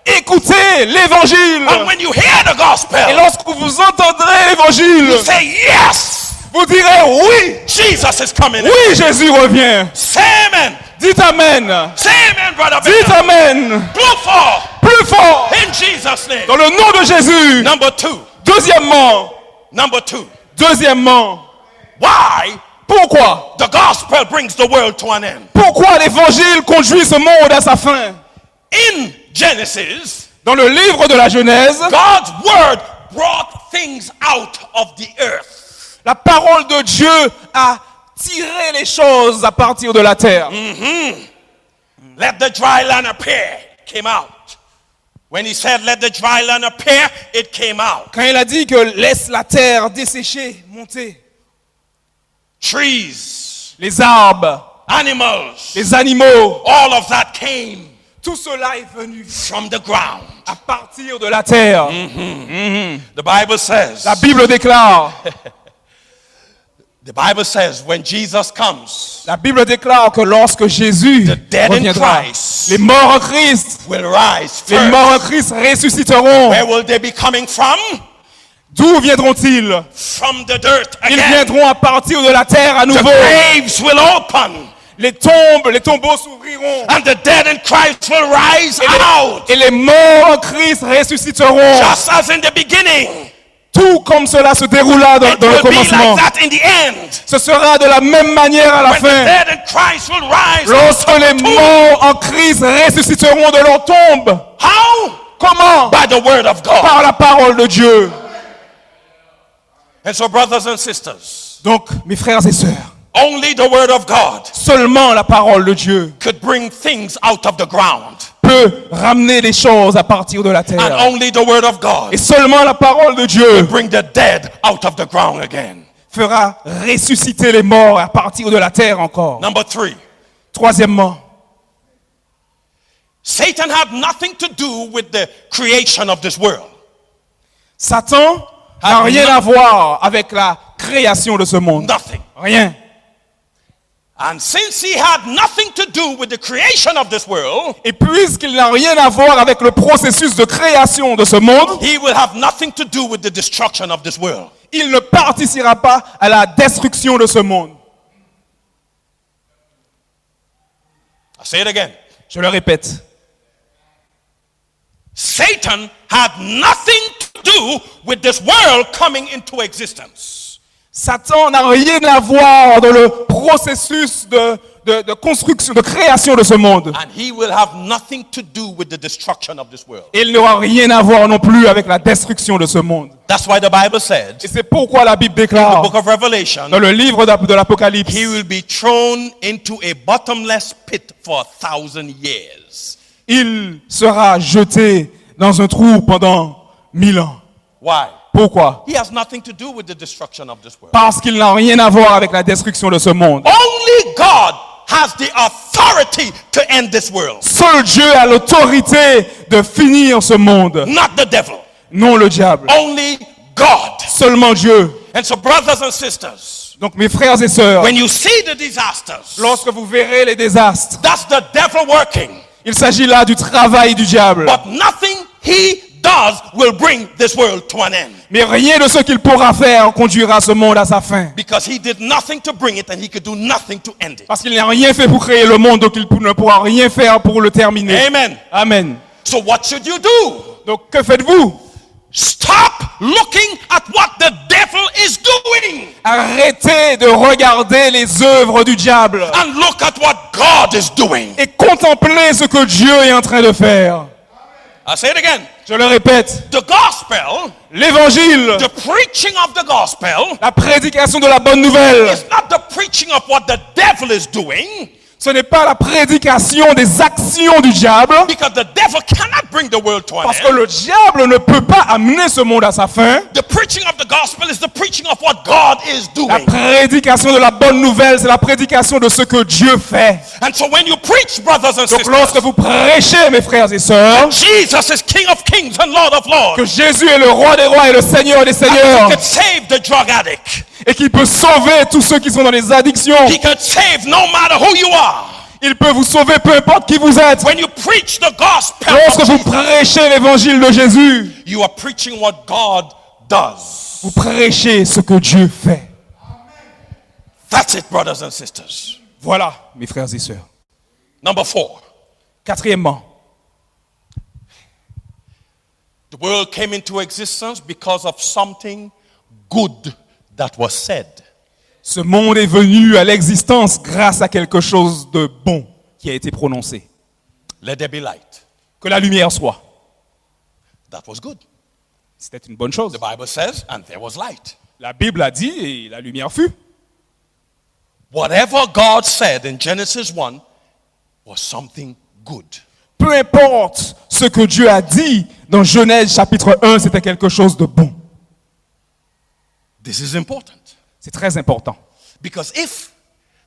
Écoutez l'évangile. And when you hear the Et gospel, lorsque vous entendrez l'évangile, you say yes, vous direz oui, Jesus is coming. oui, Jésus revient. Say amen. Dites amen. Say amen, brother. Dites Benham. amen. Plus fort. Plus fort. In Jesus' name. Dans le nom de Jésus. Number two. Deuxièmement, Why pourquoi? the gospel brings the world to an end. Pourquoi l'évangile conduit ce monde à sa fin? In Genesis, Dans le livre de la Genèse, God's word brought things out of the earth. la parole de Dieu a tiré les choses à partir de la terre. Let the dry land appear. It came out. When he said, let the dry land appear, it came out. Quand il a dit que laisse la terre desséchée monter, Trees, les arbres, animals, les animaux, all of that came tout cela est venu from the ground. à partir de la terre. The Bible says, La Bible déclare, when Jesus comes, la Bible déclare que lorsque Jésus the dead in reviendra, Christ les morts en Christ, will rise les first. morts en Christ ressusciteront. Where will they be coming from? D'où viendront-ils? From the dirt Ils again. viendront à partir de la terre à The nouveau. graves will open. Les tombeaux s'ouvriront. And the dead in Christ will rise out. Et les morts en Christ ressusciteront. Just as in the beginning. Tout comme cela se déroula dans It le will be commencement. like that in the end. Ce sera de la même manière à la When the fin. dead in Christ will rise Lorsque out les of the tomb. morts en Christ ressusciteront de leur tombe. How? Comment? By the word of God. Par la parole de Dieu. And so, brothers and sisters, Donc, mes frères et sœurs, only the word of God seulement la parole de Dieu could bring things out of the ground. peut ramener les choses à partir de la And terre. only the word of God Et seulement la parole de Dieu bring the dead out of the ground again. fera ressusciter les morts à partir de la terre encore. Number three, Troisièmement, Satan had nothing to do with the creation of this world. Satan n'a rien à voir avec la création de ce monde. Nothing. Rien. And since he had nothing to do with the creation of this world, Et puisqu'il n'a rien à voir avec le processus de création de ce monde, he will have nothing to do with the destruction of this world. il ne participera pas à la destruction de ce monde. I say it again. Je le répète. Satan had nothing to do with this world coming into existence. Satan n'a rien à voir dans le processus de construction, de création de ce monde. And he will have nothing to do with the destruction of this world. Il n'aura rien à voir non plus avec la destruction de ce monde. That's why the Bible said Et c'est pourquoi la Bible in the déclare book of Revelation, dans le livre de l'Apocalypse, he will be thrown into a bottomless pit for 1,000 years. il sera jeté dans un trou pendant 1000 ans. Why? Pourquoi? He has nothing to do with the destruction of this world. Parce qu'il n'a rien à voir avec la destruction de ce monde. Only God has the authority to end this world, Seul Dieu a l'autorité de finir ce monde, not the devil. non le diable. Only God. Seulement Dieu. And so, brothers and sisters, Donc mes frères et sœurs, when you see the disasters, lorsque vous verrez les désastres, that's the devil working. il s'agit là du travail du diable. But nothing he does will bring this world to an end. Mais rien de ce qu'il pourra faire conduira ce monde à sa fin. Because he did nothing to bring it and he could do nothing to end it. Parce qu'il n'a rien fait pour créer le monde, donc il ne pourra rien faire pour le terminer. Amen. Amen. So what should you do? Donc que faites-vous? Stop looking at what the devil is doing. Arrêtez arrêter de regarder les œuvres du diable and look at what God is doing. et contempler ce que Dieu est en train de faire. I say it again. Je le répète, The gospel, l'évangile, the preaching of the gospel, la prédication de la bonne nouvelle, is not the preaching of what the devil is doing, ce n'est pas la prédication des actions du diable, because the devil cannot bring the world to an parce que end. le diable ne peut pas amener ce monde à sa fin. The preaching of the gospel is the preaching of what God is La doing. prédication de la bonne nouvelle, c'est la prédication de ce que Dieu fait. And so when you preach, brothers and Donc lorsque sisters, vous prêchez, mes frères et sœurs, Jesus is King of kings and Lord of lords, que Jésus est le roi des rois et le Seigneur des he seigneurs, could save the drug addict. et qu'il peut sauver tous ceux qui sont dans les addictions, He could save no matter who you are. il peut vous sauver peu importe qui vous êtes. When you preach the gospel, Lorsque of vous Jesus, prêchez l'évangile de Jésus, you are preaching what God does. vous prêchez ce que Dieu fait. That's it, brothers and sisters. Voilà, mes frères et sœurs. Number 4, Quatrièmement, the world came into existence because of something good that was said. ce monde est venu à l'existence grâce à quelque chose de bon qui a été prononcé. Let there be light. Que la lumière soit. That was good. C'était une bonne chose. The Bible says, and there was light. La Bible a dit et la lumière fut. Whatever God said in Genesis 1 was something good. Peu importe ce que Dieu a dit dans Genèse chapitre 1, c'était quelque chose de bon. This is important. C'est très important. Because if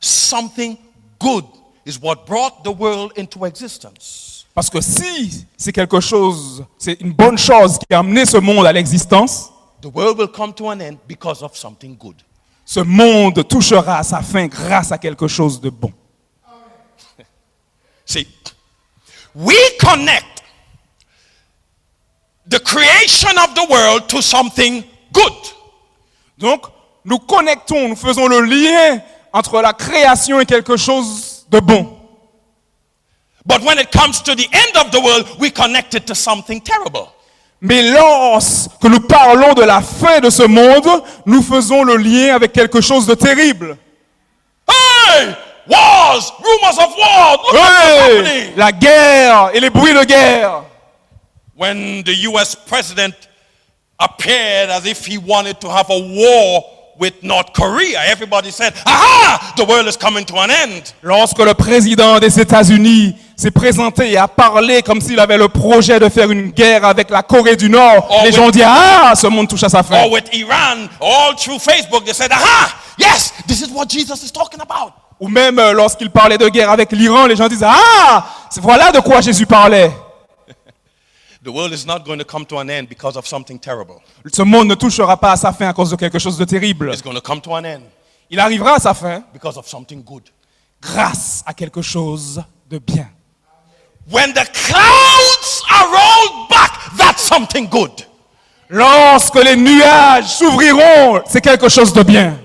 something good is what brought the world into existence, Parce que si c'est quelque chose, c'est une bonne chose qui a amené ce monde à l'existence, the world will come to an end because of something good. ce monde touchera à sa fin grâce à quelque chose de bon. See, we connect the creation of the world to something good. Donc, nous connectons, nous faisons le lien entre la création et quelque chose de bon. But when it comes to the end of the world, we connect it to something terrible. Mais lorsque nous parlons de la fin de ce monde, nous faisons le lien avec quelque chose de terrible. Hey! Wars! Rumors of war! Look at what's Hey! happening! La guerre et les bruits de guerre. When the US president appeared as if he wanted to have a war with North Korea, everybody said, aha! The world is coming to an end. Lorsque le président des États-Unis s'est présenté et a parlé comme s'il avait le projet de faire une guerre avec la Corée du Nord, Oh, les oui. gens ont dit, ah, ce monde touche à sa fin. Or with Iran, all through Facebook, they said, aha! Yes, this is what Jesus is talking about. Ou même lorsqu'il parlait de guerre avec l'Iran, les gens disent, ah, voilà de quoi Jésus parlait. The world is not going to come to an end because of something terrible. Ce monde ne touchera pas à sa fin à cause de quelque chose de terrible. It's going to come to an end Il arrivera à sa fin because of something good. grâce à quelque chose de bien. When the clouds are rolled back, that's something good. Lorsque les nuages s'ouvriront, c'est quelque chose de bien.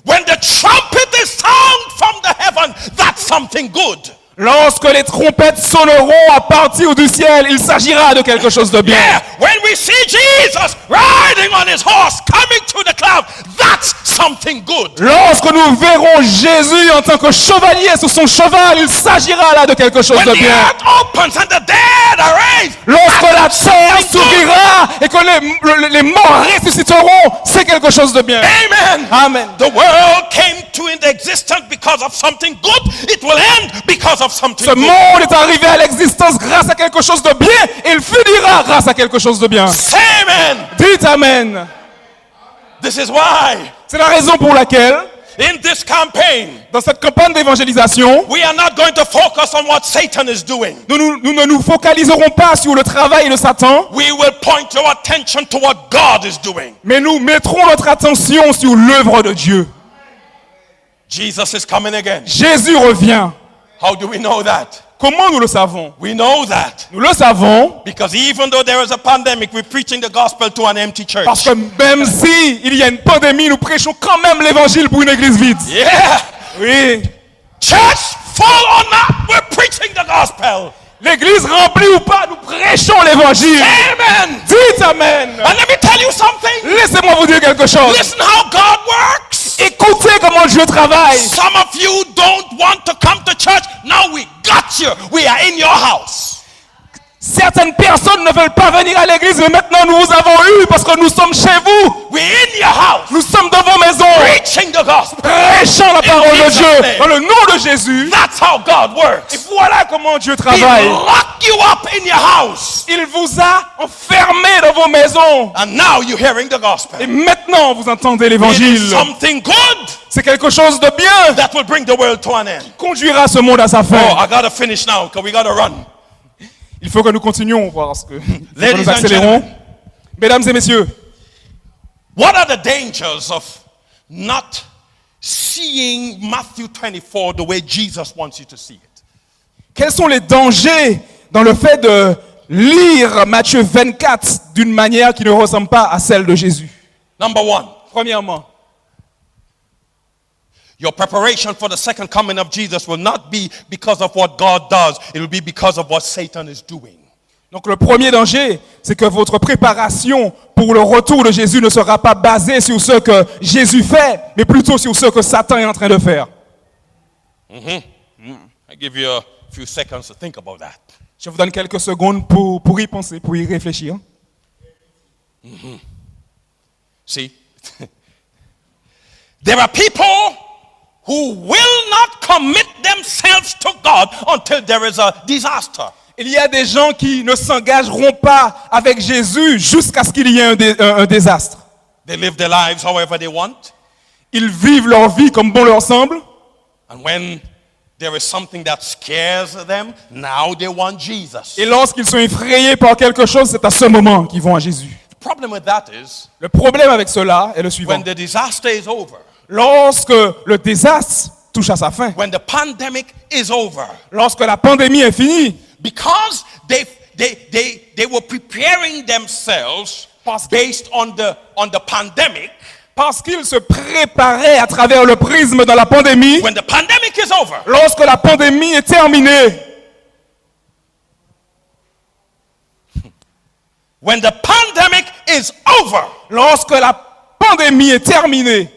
When the trumpet is sound from the heaven, that's something good. Lorsque les trompettes sonneront à partir du ciel, il s'agira de quelque chose de bien. Yeah, when we see Jesus riding on his horse coming through the cloud, that's something good. Lorsque nous verrons Jésus en tant que chevalier sur son cheval, il s'agira là de quelque chose When de the bien. earth opens and the dead are raised, Lorsque la that's terre something good. s'ouvrira et que les morts ressusciteront, c'est quelque chose de bien. Amen. Amen. The world came to into existence because of something good. It will end because of something Ce good. monde est arrivé à l'existence grâce à quelque chose de bien et il finira grâce à quelque chose de bien. Say amen. Dites Amen. This is why C'est la raison pour laquelle, in this campaign, dans cette campagne d'évangélisation, we are not going to focus on what Satan is doing. nous ne nous focaliserons pas sur le travail de Satan, We will point your attention to what God is doing. mais nous mettrons notre attention sur l'œuvre de Dieu. Jesus is coming again. Jésus revient. How do we know that? Comment nous le savons? We know that Nous le savons because even though there is a pandemic, we're preaching the gospel to an empty church. parce que même si il y a une pandémie, nous prêchons quand même l'évangile pour une église vide. Yeah. Oui. Church, full or not, we're preaching the gospel. L'église remplie ou pas, nous prêchons l'évangile. Amen. Dites Amen. And let me tell you something. Laissez-moi vous dire quelque chose. Listen how God works. Écoutez Dieu travaille. Some of you don't want to come to church. Now we got you. We are in your house. Certaines personnes ne veulent pas venir à l'église, mais maintenant nous vous avons eu parce que nous sommes chez vous. We're in your house. Nous sommes dans vos maisons. Preaching the gospel. Prêchant la parole de Jesus' Dieu name. dans le nom de Jésus. That's how God Et works. voilà comment Dieu He travaille. locked you up in your house. Il vous a enfermé dans vos maisons. And now you're hearing the gospel. Et maintenant vous entendez It is l'évangile. something good C'est quelque chose de bien. that will bring the world to an end. Conduira ce monde à sa Oh, fin. I gotta finish now because we gotta run. Il faut que nous continuons parce que Ladies nous and accélérons. gentlemen. Mesdames et messieurs, What are the dangers of not seeing Matthew 24 the way Jesus wants you to see it? quels sont les dangers dans le fait de lire Matthieu 24 d'une manière qui ne ressemble pas à celle de Jésus? Number one, Premièrement, your preparation for the second coming of Jesus will not be because of what God does. It will be because of what Satan is doing. donc le premier danger, c'est que votre préparation pour le retour de Jésus ne sera pas basée sur ce que Jésus fait, mais plutôt sur ce que Satan est en train de faire. I give you a few seconds to think about that. Je vous donne quelques secondes pour y penser, pour y réfléchir. See? There are people who will not commit themselves to God until there is a disaster. Il y a des gens qui ne s'engageront pas avec Jésus jusqu'à ce qu'il y ait un désastre. They live their lives however they want. Ils vivent leur vie comme bon leur semble. And when there is something that scares them, now they want Jesus. Et lorsqu'ils sont effrayés par quelque chose, c'est à ce moment qu'ils vont à Jésus. The problem with that is Le problème avec cela est le suivant. when the disaster is over, Lorsque le désastre touche à sa fin, when the pandemic is over, lorsque la pandémie est finie, because they were preparing themselves based on the pandemic, parce qu'ils se préparaient à travers le prisme de la pandémie, when the pandemic is over, lorsque la pandémie est terminée, when the pandemic is over, lorsque la pandémie est terminée,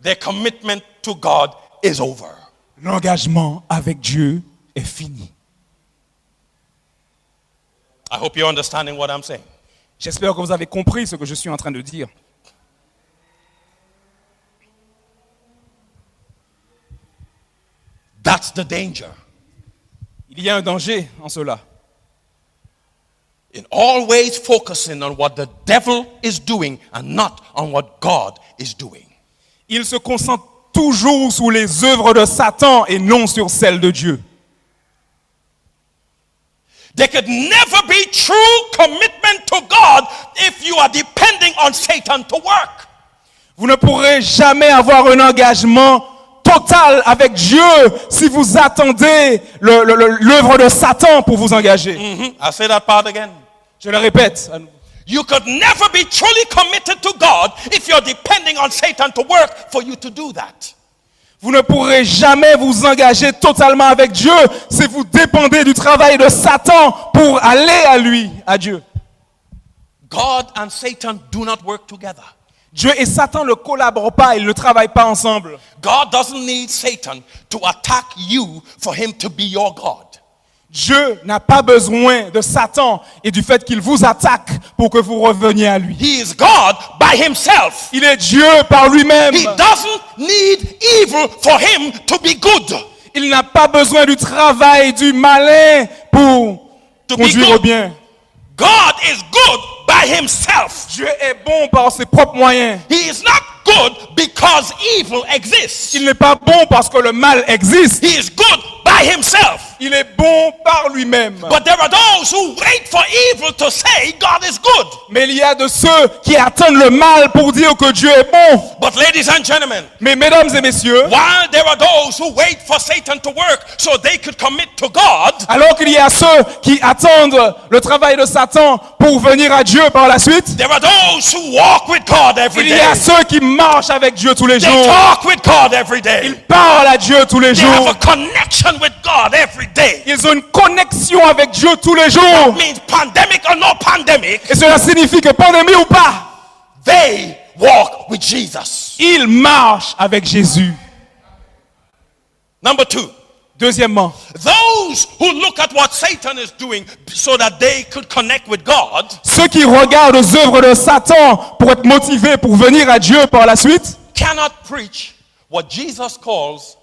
their commitment to God is over. l'engagement avec Dieu est fini. I hope you're understanding what I'm saying. J'espère que vous avez compris ce que je suis en train de dire. That's the danger. Il y a un danger en cela. In always focusing on what the devil is doing and not on what God is doing. Il se concentre toujours sur les œuvres de Satan et non sur celles de Dieu. There could never be true commitment to God if you are depending on Satan to work. Vous ne pourrez jamais avoir un engagement total avec Dieu si vous attendez l'œuvre de Satan pour vous engager. I'll say that part again. Je le répète. You could never be truly committed to God if you're depending on Satan to work for you to do that. Vous ne pourrez jamais vous engager totalement avec Dieu si vous dépendez du travail de Satan pour aller à lui, à Dieu. God and Satan do not work together. Dieu et Satan ne collaborent pas, ils ne travaillent pas ensemble. God doesn't need Satan to attack you for him to be your God. Dieu n'a pas besoin de Satan et du fait qu'il vous attaque pour que vous reveniez à lui. He is God by himself. Il est Dieu par lui-même. He doesn't need evil for him to be good. Il n'a pas besoin du travail du malin pour To be conduire au good. bien. God is good by himself. Dieu est bon par ses propres moyens. He is not good because evil exists. Il n'est pas bon parce que le mal existe. He is good by himself. Il est bon par lui-même. But there are those who wait for evil to say God is good. Mais il y a de ceux qui attendent le mal pour dire que Dieu est bon. But ladies and gentlemen, Mais mesdames et messieurs, while there are those who wait for Satan to work so they could commit to God, alors qu'il y a ceux qui attendent le travail de Satan pour venir à Dieu par la suite, there are those who walk with God every il y day. a ceux qui marchent avec Dieu tous les They jours. talk with God every day. Ils parlent à Dieu tous les They have jours. a connection with God every day. Ils ont une connexion avec Dieu tous les jours. Means pandemic or no pandemic, Et cela signifie que pandémie ou pas, they walk with Jesus. ils marchent avec Jésus. Number 2, Deuxièmement, those who look at what Satan is doing so that they could connect with God ceux qui regardent aux œuvres de Satan pour être motivés pour venir à Dieu par la suite, cannot preach what Jesus calls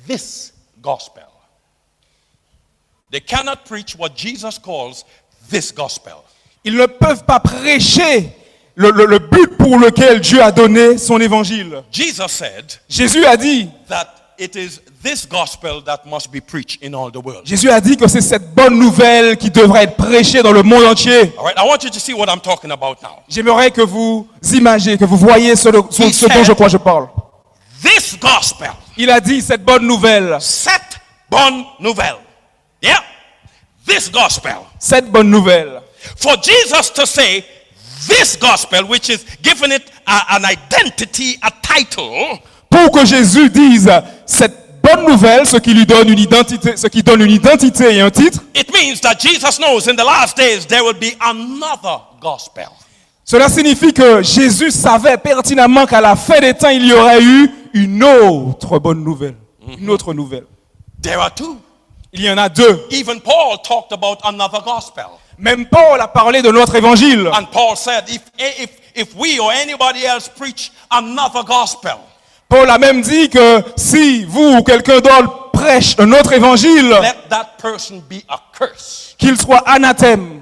this gospel. They cannot preach what Jesus calls this gospel. ils ne peuvent pas prêcher le but pour lequel Dieu a donné son évangile. Jesus said Jésus a dit it is this gospel that must be preached in all the world. Jésus a dit que c'est cette bonne nouvelle qui devrait être prêchée dans le monde entier. All right, I want you to see what I'm talking about now. J'aimerais que vous imaginez, que vous voyez ce dont je parle. This gospel. Il a dit cette bonne nouvelle. Cette bonne nouvelle. Yeah. This gospel. Cette bonne nouvelle. For Jesus to say this gospel, which is giving it an identity, a title. Pour que Jésus dise cette bonne nouvelle, ce qui lui donne une identité, ce qui donne une identité et un titre. It means that Jesus knows in the last days there will be another gospel. Cela signifie que Jésus savait pertinemment qu'à la fin des temps, il y aurait eu une autre bonne nouvelle. Une autre nouvelle. There are two. Il y en a deux. Even Paul talked about another gospel. Même Paul a parlé de notre évangile. And Paul said, if we or anybody else preach another gospel, Paul a même dit que si vous ou quelqu'un d'autre prêche un autre évangile, let that person be accursed. qu'il soit anathème.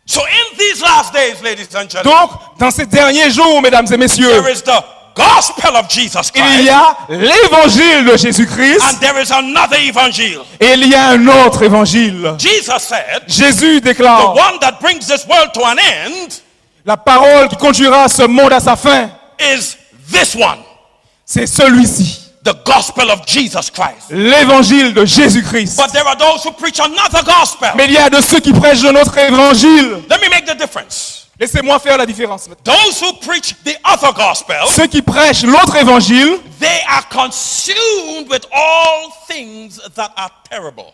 So in these last days, ladies and gentlemen, Donc, dans ces derniers jours, mesdames et messieurs, there is the gospel of Jesus il Christ, y a l'évangile de Jésus-Christ and there is another evangel. et il y a un autre évangile. Jesus said, Jésus the déclare, one that brings this world to an end la parole qui conduira ce monde à sa fin, is this one, c'est celui-ci, the gospel of Jesus Christ. l'évangile de Jésus-Christ. But there are those who preach another gospel. Mais il y a de ceux qui prêchent de notre évangile. Let me make the difference. Laissez-moi faire la différence. Those who preach the other gospel, Ceux qui prêchent l'autre évangile, they are consumed with all things that are terrible.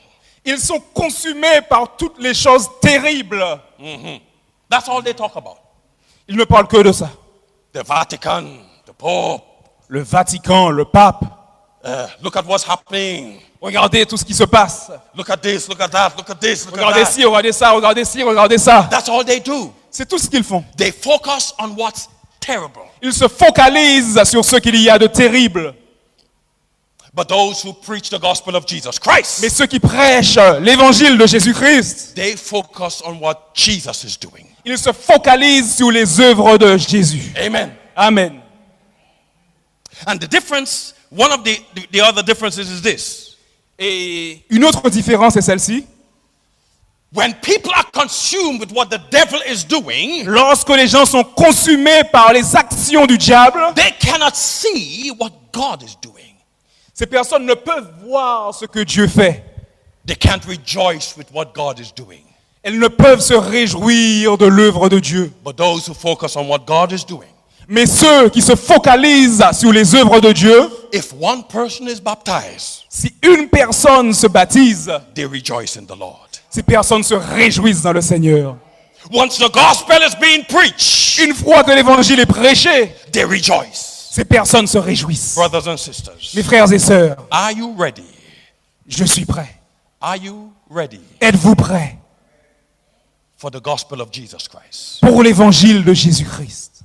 ils sont consumés par toutes les choses terribles. That's all they talk about. Ils ne parlent que de ça. The Vatican, the Pope. Le Vatican, le pape. Look at what's happening. Regardez tout ce qui se passe. Look at this, look at that, look at this, look Regardez at that. ci, regardez ça, regardez ci, regardez ça. That's all they do. C'est tout ce qu'ils font. They focus on what's terrible. Ils se focalisent sur ce qu'il y a de terrible. But those who preach the gospel of Jesus Christ, Mais ceux qui prêchent l'évangile de Jésus-Christ, they focus on what Jesus is doing. ils se focalisent sur les œuvres de Jésus. Amen. Amen. And the difference, one of the other differences is this. Et une autre différence est celle-ci. When people are consumed with what the devil is doing, Lorsque les gens sont consumés par les actions du diable, they cannot see what God is doing. ces personnes ne peuvent voir ce que Dieu fait. They can't rejoice with what God is doing. Elles ne peuvent se réjouir de l'œuvre de Dieu. But those who focus on what God is doing, Mais ceux qui se focalisent sur les œuvres de Dieu, if one person is baptized, si une personne se baptise, they rejoice in the Lord. ces personnes se réjouissent dans le Seigneur. Once the gospel is being preached, Une fois que l'évangile est prêché, they rejoice. ces personnes se réjouissent. Brothers and sisters, Mes frères et sœurs, are you ready? je suis prêt. Are you ready Êtes-vous prêts for the gospel of Jesus Christ? pour l'évangile de Jésus-Christ?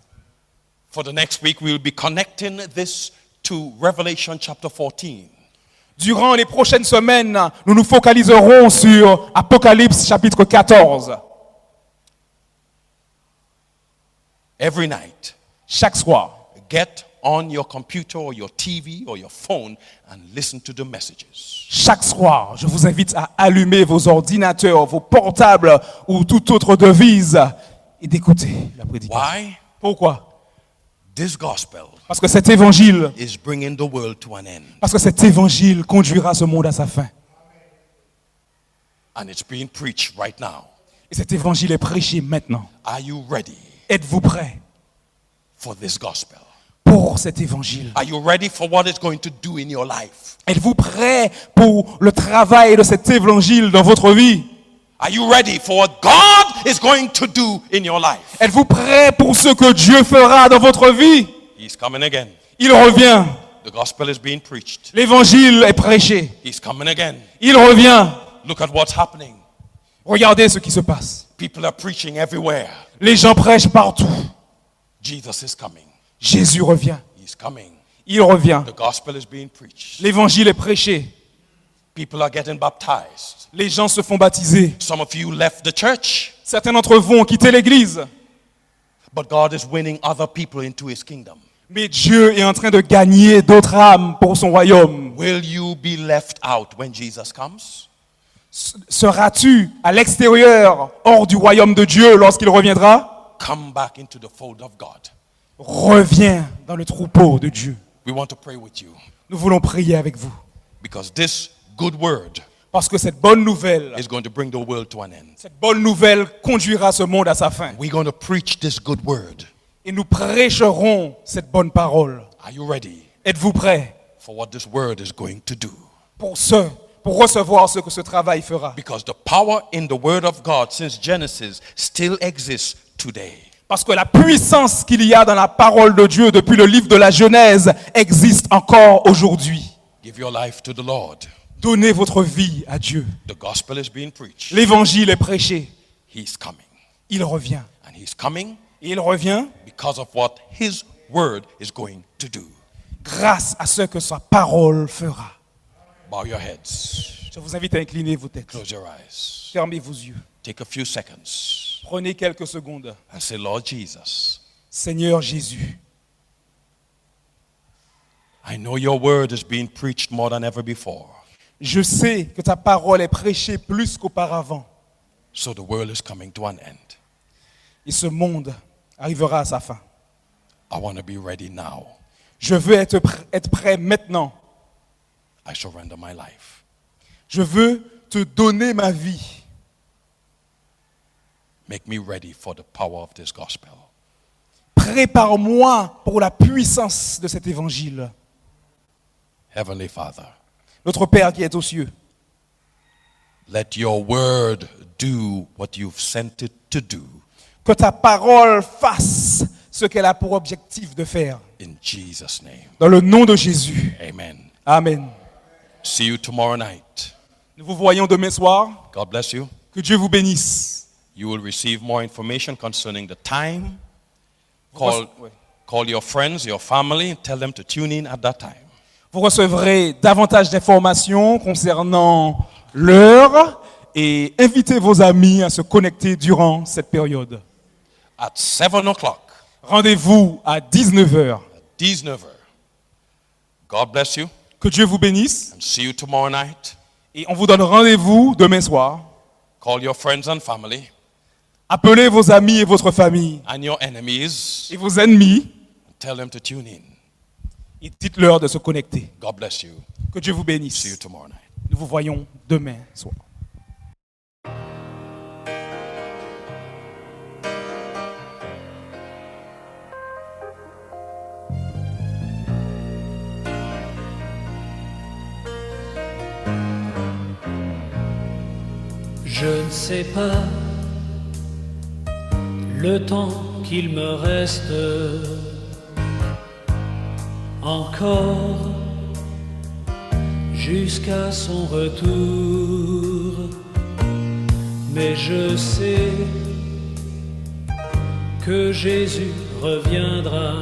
For the next week, we will be connecting this to Revelation chapter 14. Durant les prochaines semaines, nous nous focaliserons sur Apocalypse chapitre 14. Every night, Chaque soir, get on your computer or your TV or your phone and listen to the messages. chaque soir, je vous invite à allumer vos ordinateurs, vos portables ou toute autre devise et d'écouter la prédication. Why? Pourquoi? This gospel Parce que cet évangile, is bringing the world to an end. parce que cet évangile conduira ce monde à sa fin. And it's being preached right now. Et cet évangile est prêché maintenant. Are you ready Êtes-vous prêts for this gospel? pour cet évangile? Are you ready for what it's going to do in your life? Êtes-vous prêts pour le travail de cet évangile dans votre vie? Are you ready for what God is going to do in your life? Êtes-vous prêts pour ce que Dieu fera dans votre vie? He's coming again. Il revient. The gospel is being preached. L'évangile est prêché. He's coming again. Il revient. Look at what's happening. Regardez ce qui se passe. People are preaching everywhere. Les gens prêchent partout. Jesus is coming. Jésus revient. He's coming. Il revient. The gospel is being preached. L'évangile est prêché. People are getting baptized. Les gens se font baptiser. Some of you left the church, Certains d'entre vous ont quitté l'église. but God is winning other people into his kingdom. Mais Dieu est en train de gagner d'autres âmes pour son royaume. Will you be left out when Jesus comes? Seras-tu à l'extérieur, hors du royaume de Dieu lorsqu'il reviendra? Come back into the fold of God. Reviens dans le troupeau de Dieu. We want to pray with you Nous voulons prier avec vous. because this good word Parce que cette bonne nouvelle, is going to bring the world to an end. cette bonne nouvelle conduira ce monde à sa fin. We're going to preach this good word. Et nous prêcherons cette bonne parole. Are you ready Êtes-vous prêts for what this word is going to do? pour recevoir ce que ce travail fera? Because the power in the word of God since Genesis still exists today. Parce que la puissance qu'il y a dans la parole de Dieu depuis le livre de la Genèse existe encore aujourd'hui. Give your life to the Lord. Donnez votre vie à Dieu. The gospel is being preached. L'évangile est prêché. He's coming. Il revient. And he's coming Et il revient because of what his word is going to do. grâce à ce que sa parole fera. Bow your heads. Je vous invite à incliner vos têtes. Close your eyes. Fermez vos yeux. Take a few seconds Prenez quelques secondes. and say, Lord Jesus, Seigneur Jésus, I know your word is being preached more than ever before. je sais que ta parole est prêchée plus qu'auparavant. So the world is coming to an end. Et ce monde arrivera à sa fin. I want to be ready now. Je veux être prêt maintenant. I surrender my life. Je veux te donner ma vie. Make me ready for the power of this gospel. Prépare-moi pour la puissance de cet évangile. Heavenly Father, Notre Père qui est aux cieux, let your word do what you've sent it to do. que ta parole fasse ce qu'elle a pour objectif de faire. In Jesus' name, Dans le nom de Jésus. amen. Amen. See you tomorrow night. Nous vous voyons demain soir. God bless you. Que Dieu vous bénisse. You will receive more information concerning the time. Ouais. Call your friends, your family, and tell them to tune in at that time. Vous recevrez davantage d'informations concernant l'heure et invitez vos amis à se connecter durant cette période. At 7 o'clock, Rendez-vous à 19h. 19h. God bless you Que Dieu vous bénisse and see you tomorrow night. et on vous donne rendez-vous demain soir. Call your friends and family Appelez vos amis et votre famille and your enemies et vos ennemis and tell them to tune in. et dites-leur de se connecter. God bless you. Que Dieu vous See you bénisse. tomorrow night. Nous vous voyons demain soir. Je ne sais pas le temps qu'il me reste encore jusqu'à son retour, mais je sais que Jésus reviendra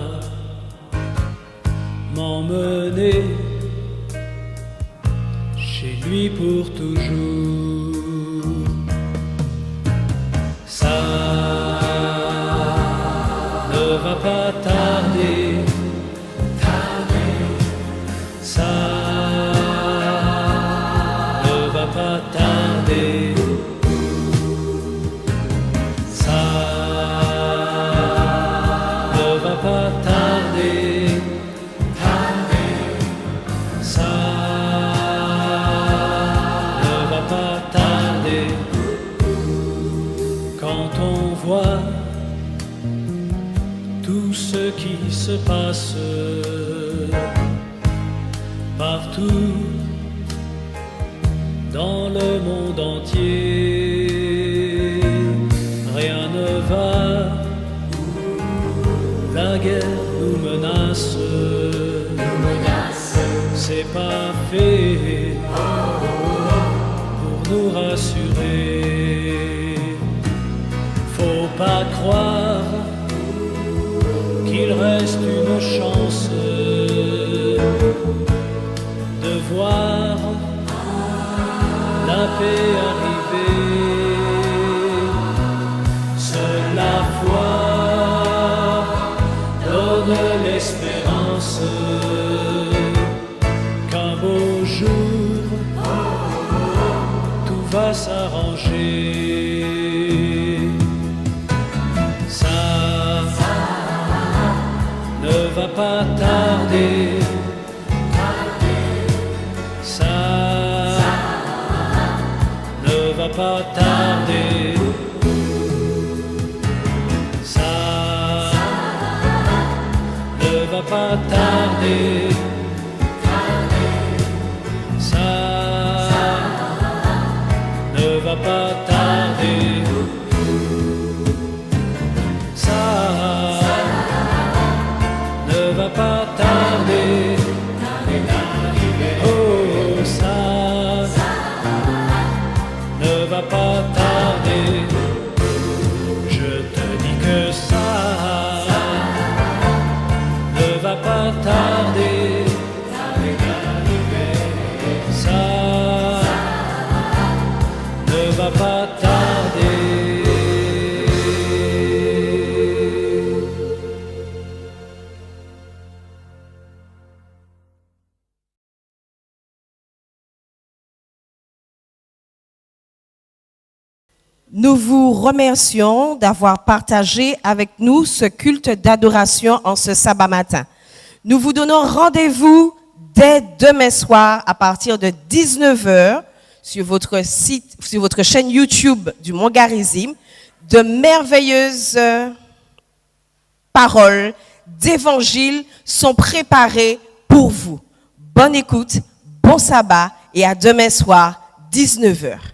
m'emmener chez lui pour toujours. Ça ne va pas tarder, ça ne va pas tarder, ça ne va pas tarder, ça ne va pas tarder. Quand on voit tout ce qui se passe partout dans le monde entier, rien ne va, la guerre nous menace. c'est pas fait pour nous rassurer. Faut pas croire qu'il reste une chance de voir la paix arriver. Seule la foi donne l'espérance qu'un beau jour tout va s'arranger. Ça ne va pas tarder. Ça ne va pas tarder. Ça ne va pas tarder. Ça ne va pas tarder. Ça ne va pas tarder. Oh, ça ne va pas tarder. Je te dis que ça ne va pas tarder. Ça ne va pas tarder. Nous vous remercions d'avoir partagé avec nous ce culte d'adoration en ce sabbat matin. Nous vous donnons rendez-vous dès demain soir à partir de 19h sur votre site, sur votre chaîne YouTube du Mont Garizim. De merveilleuses paroles d'évangile sont préparées pour vous. Bonne écoute, bon sabbat et à demain soir, 19h.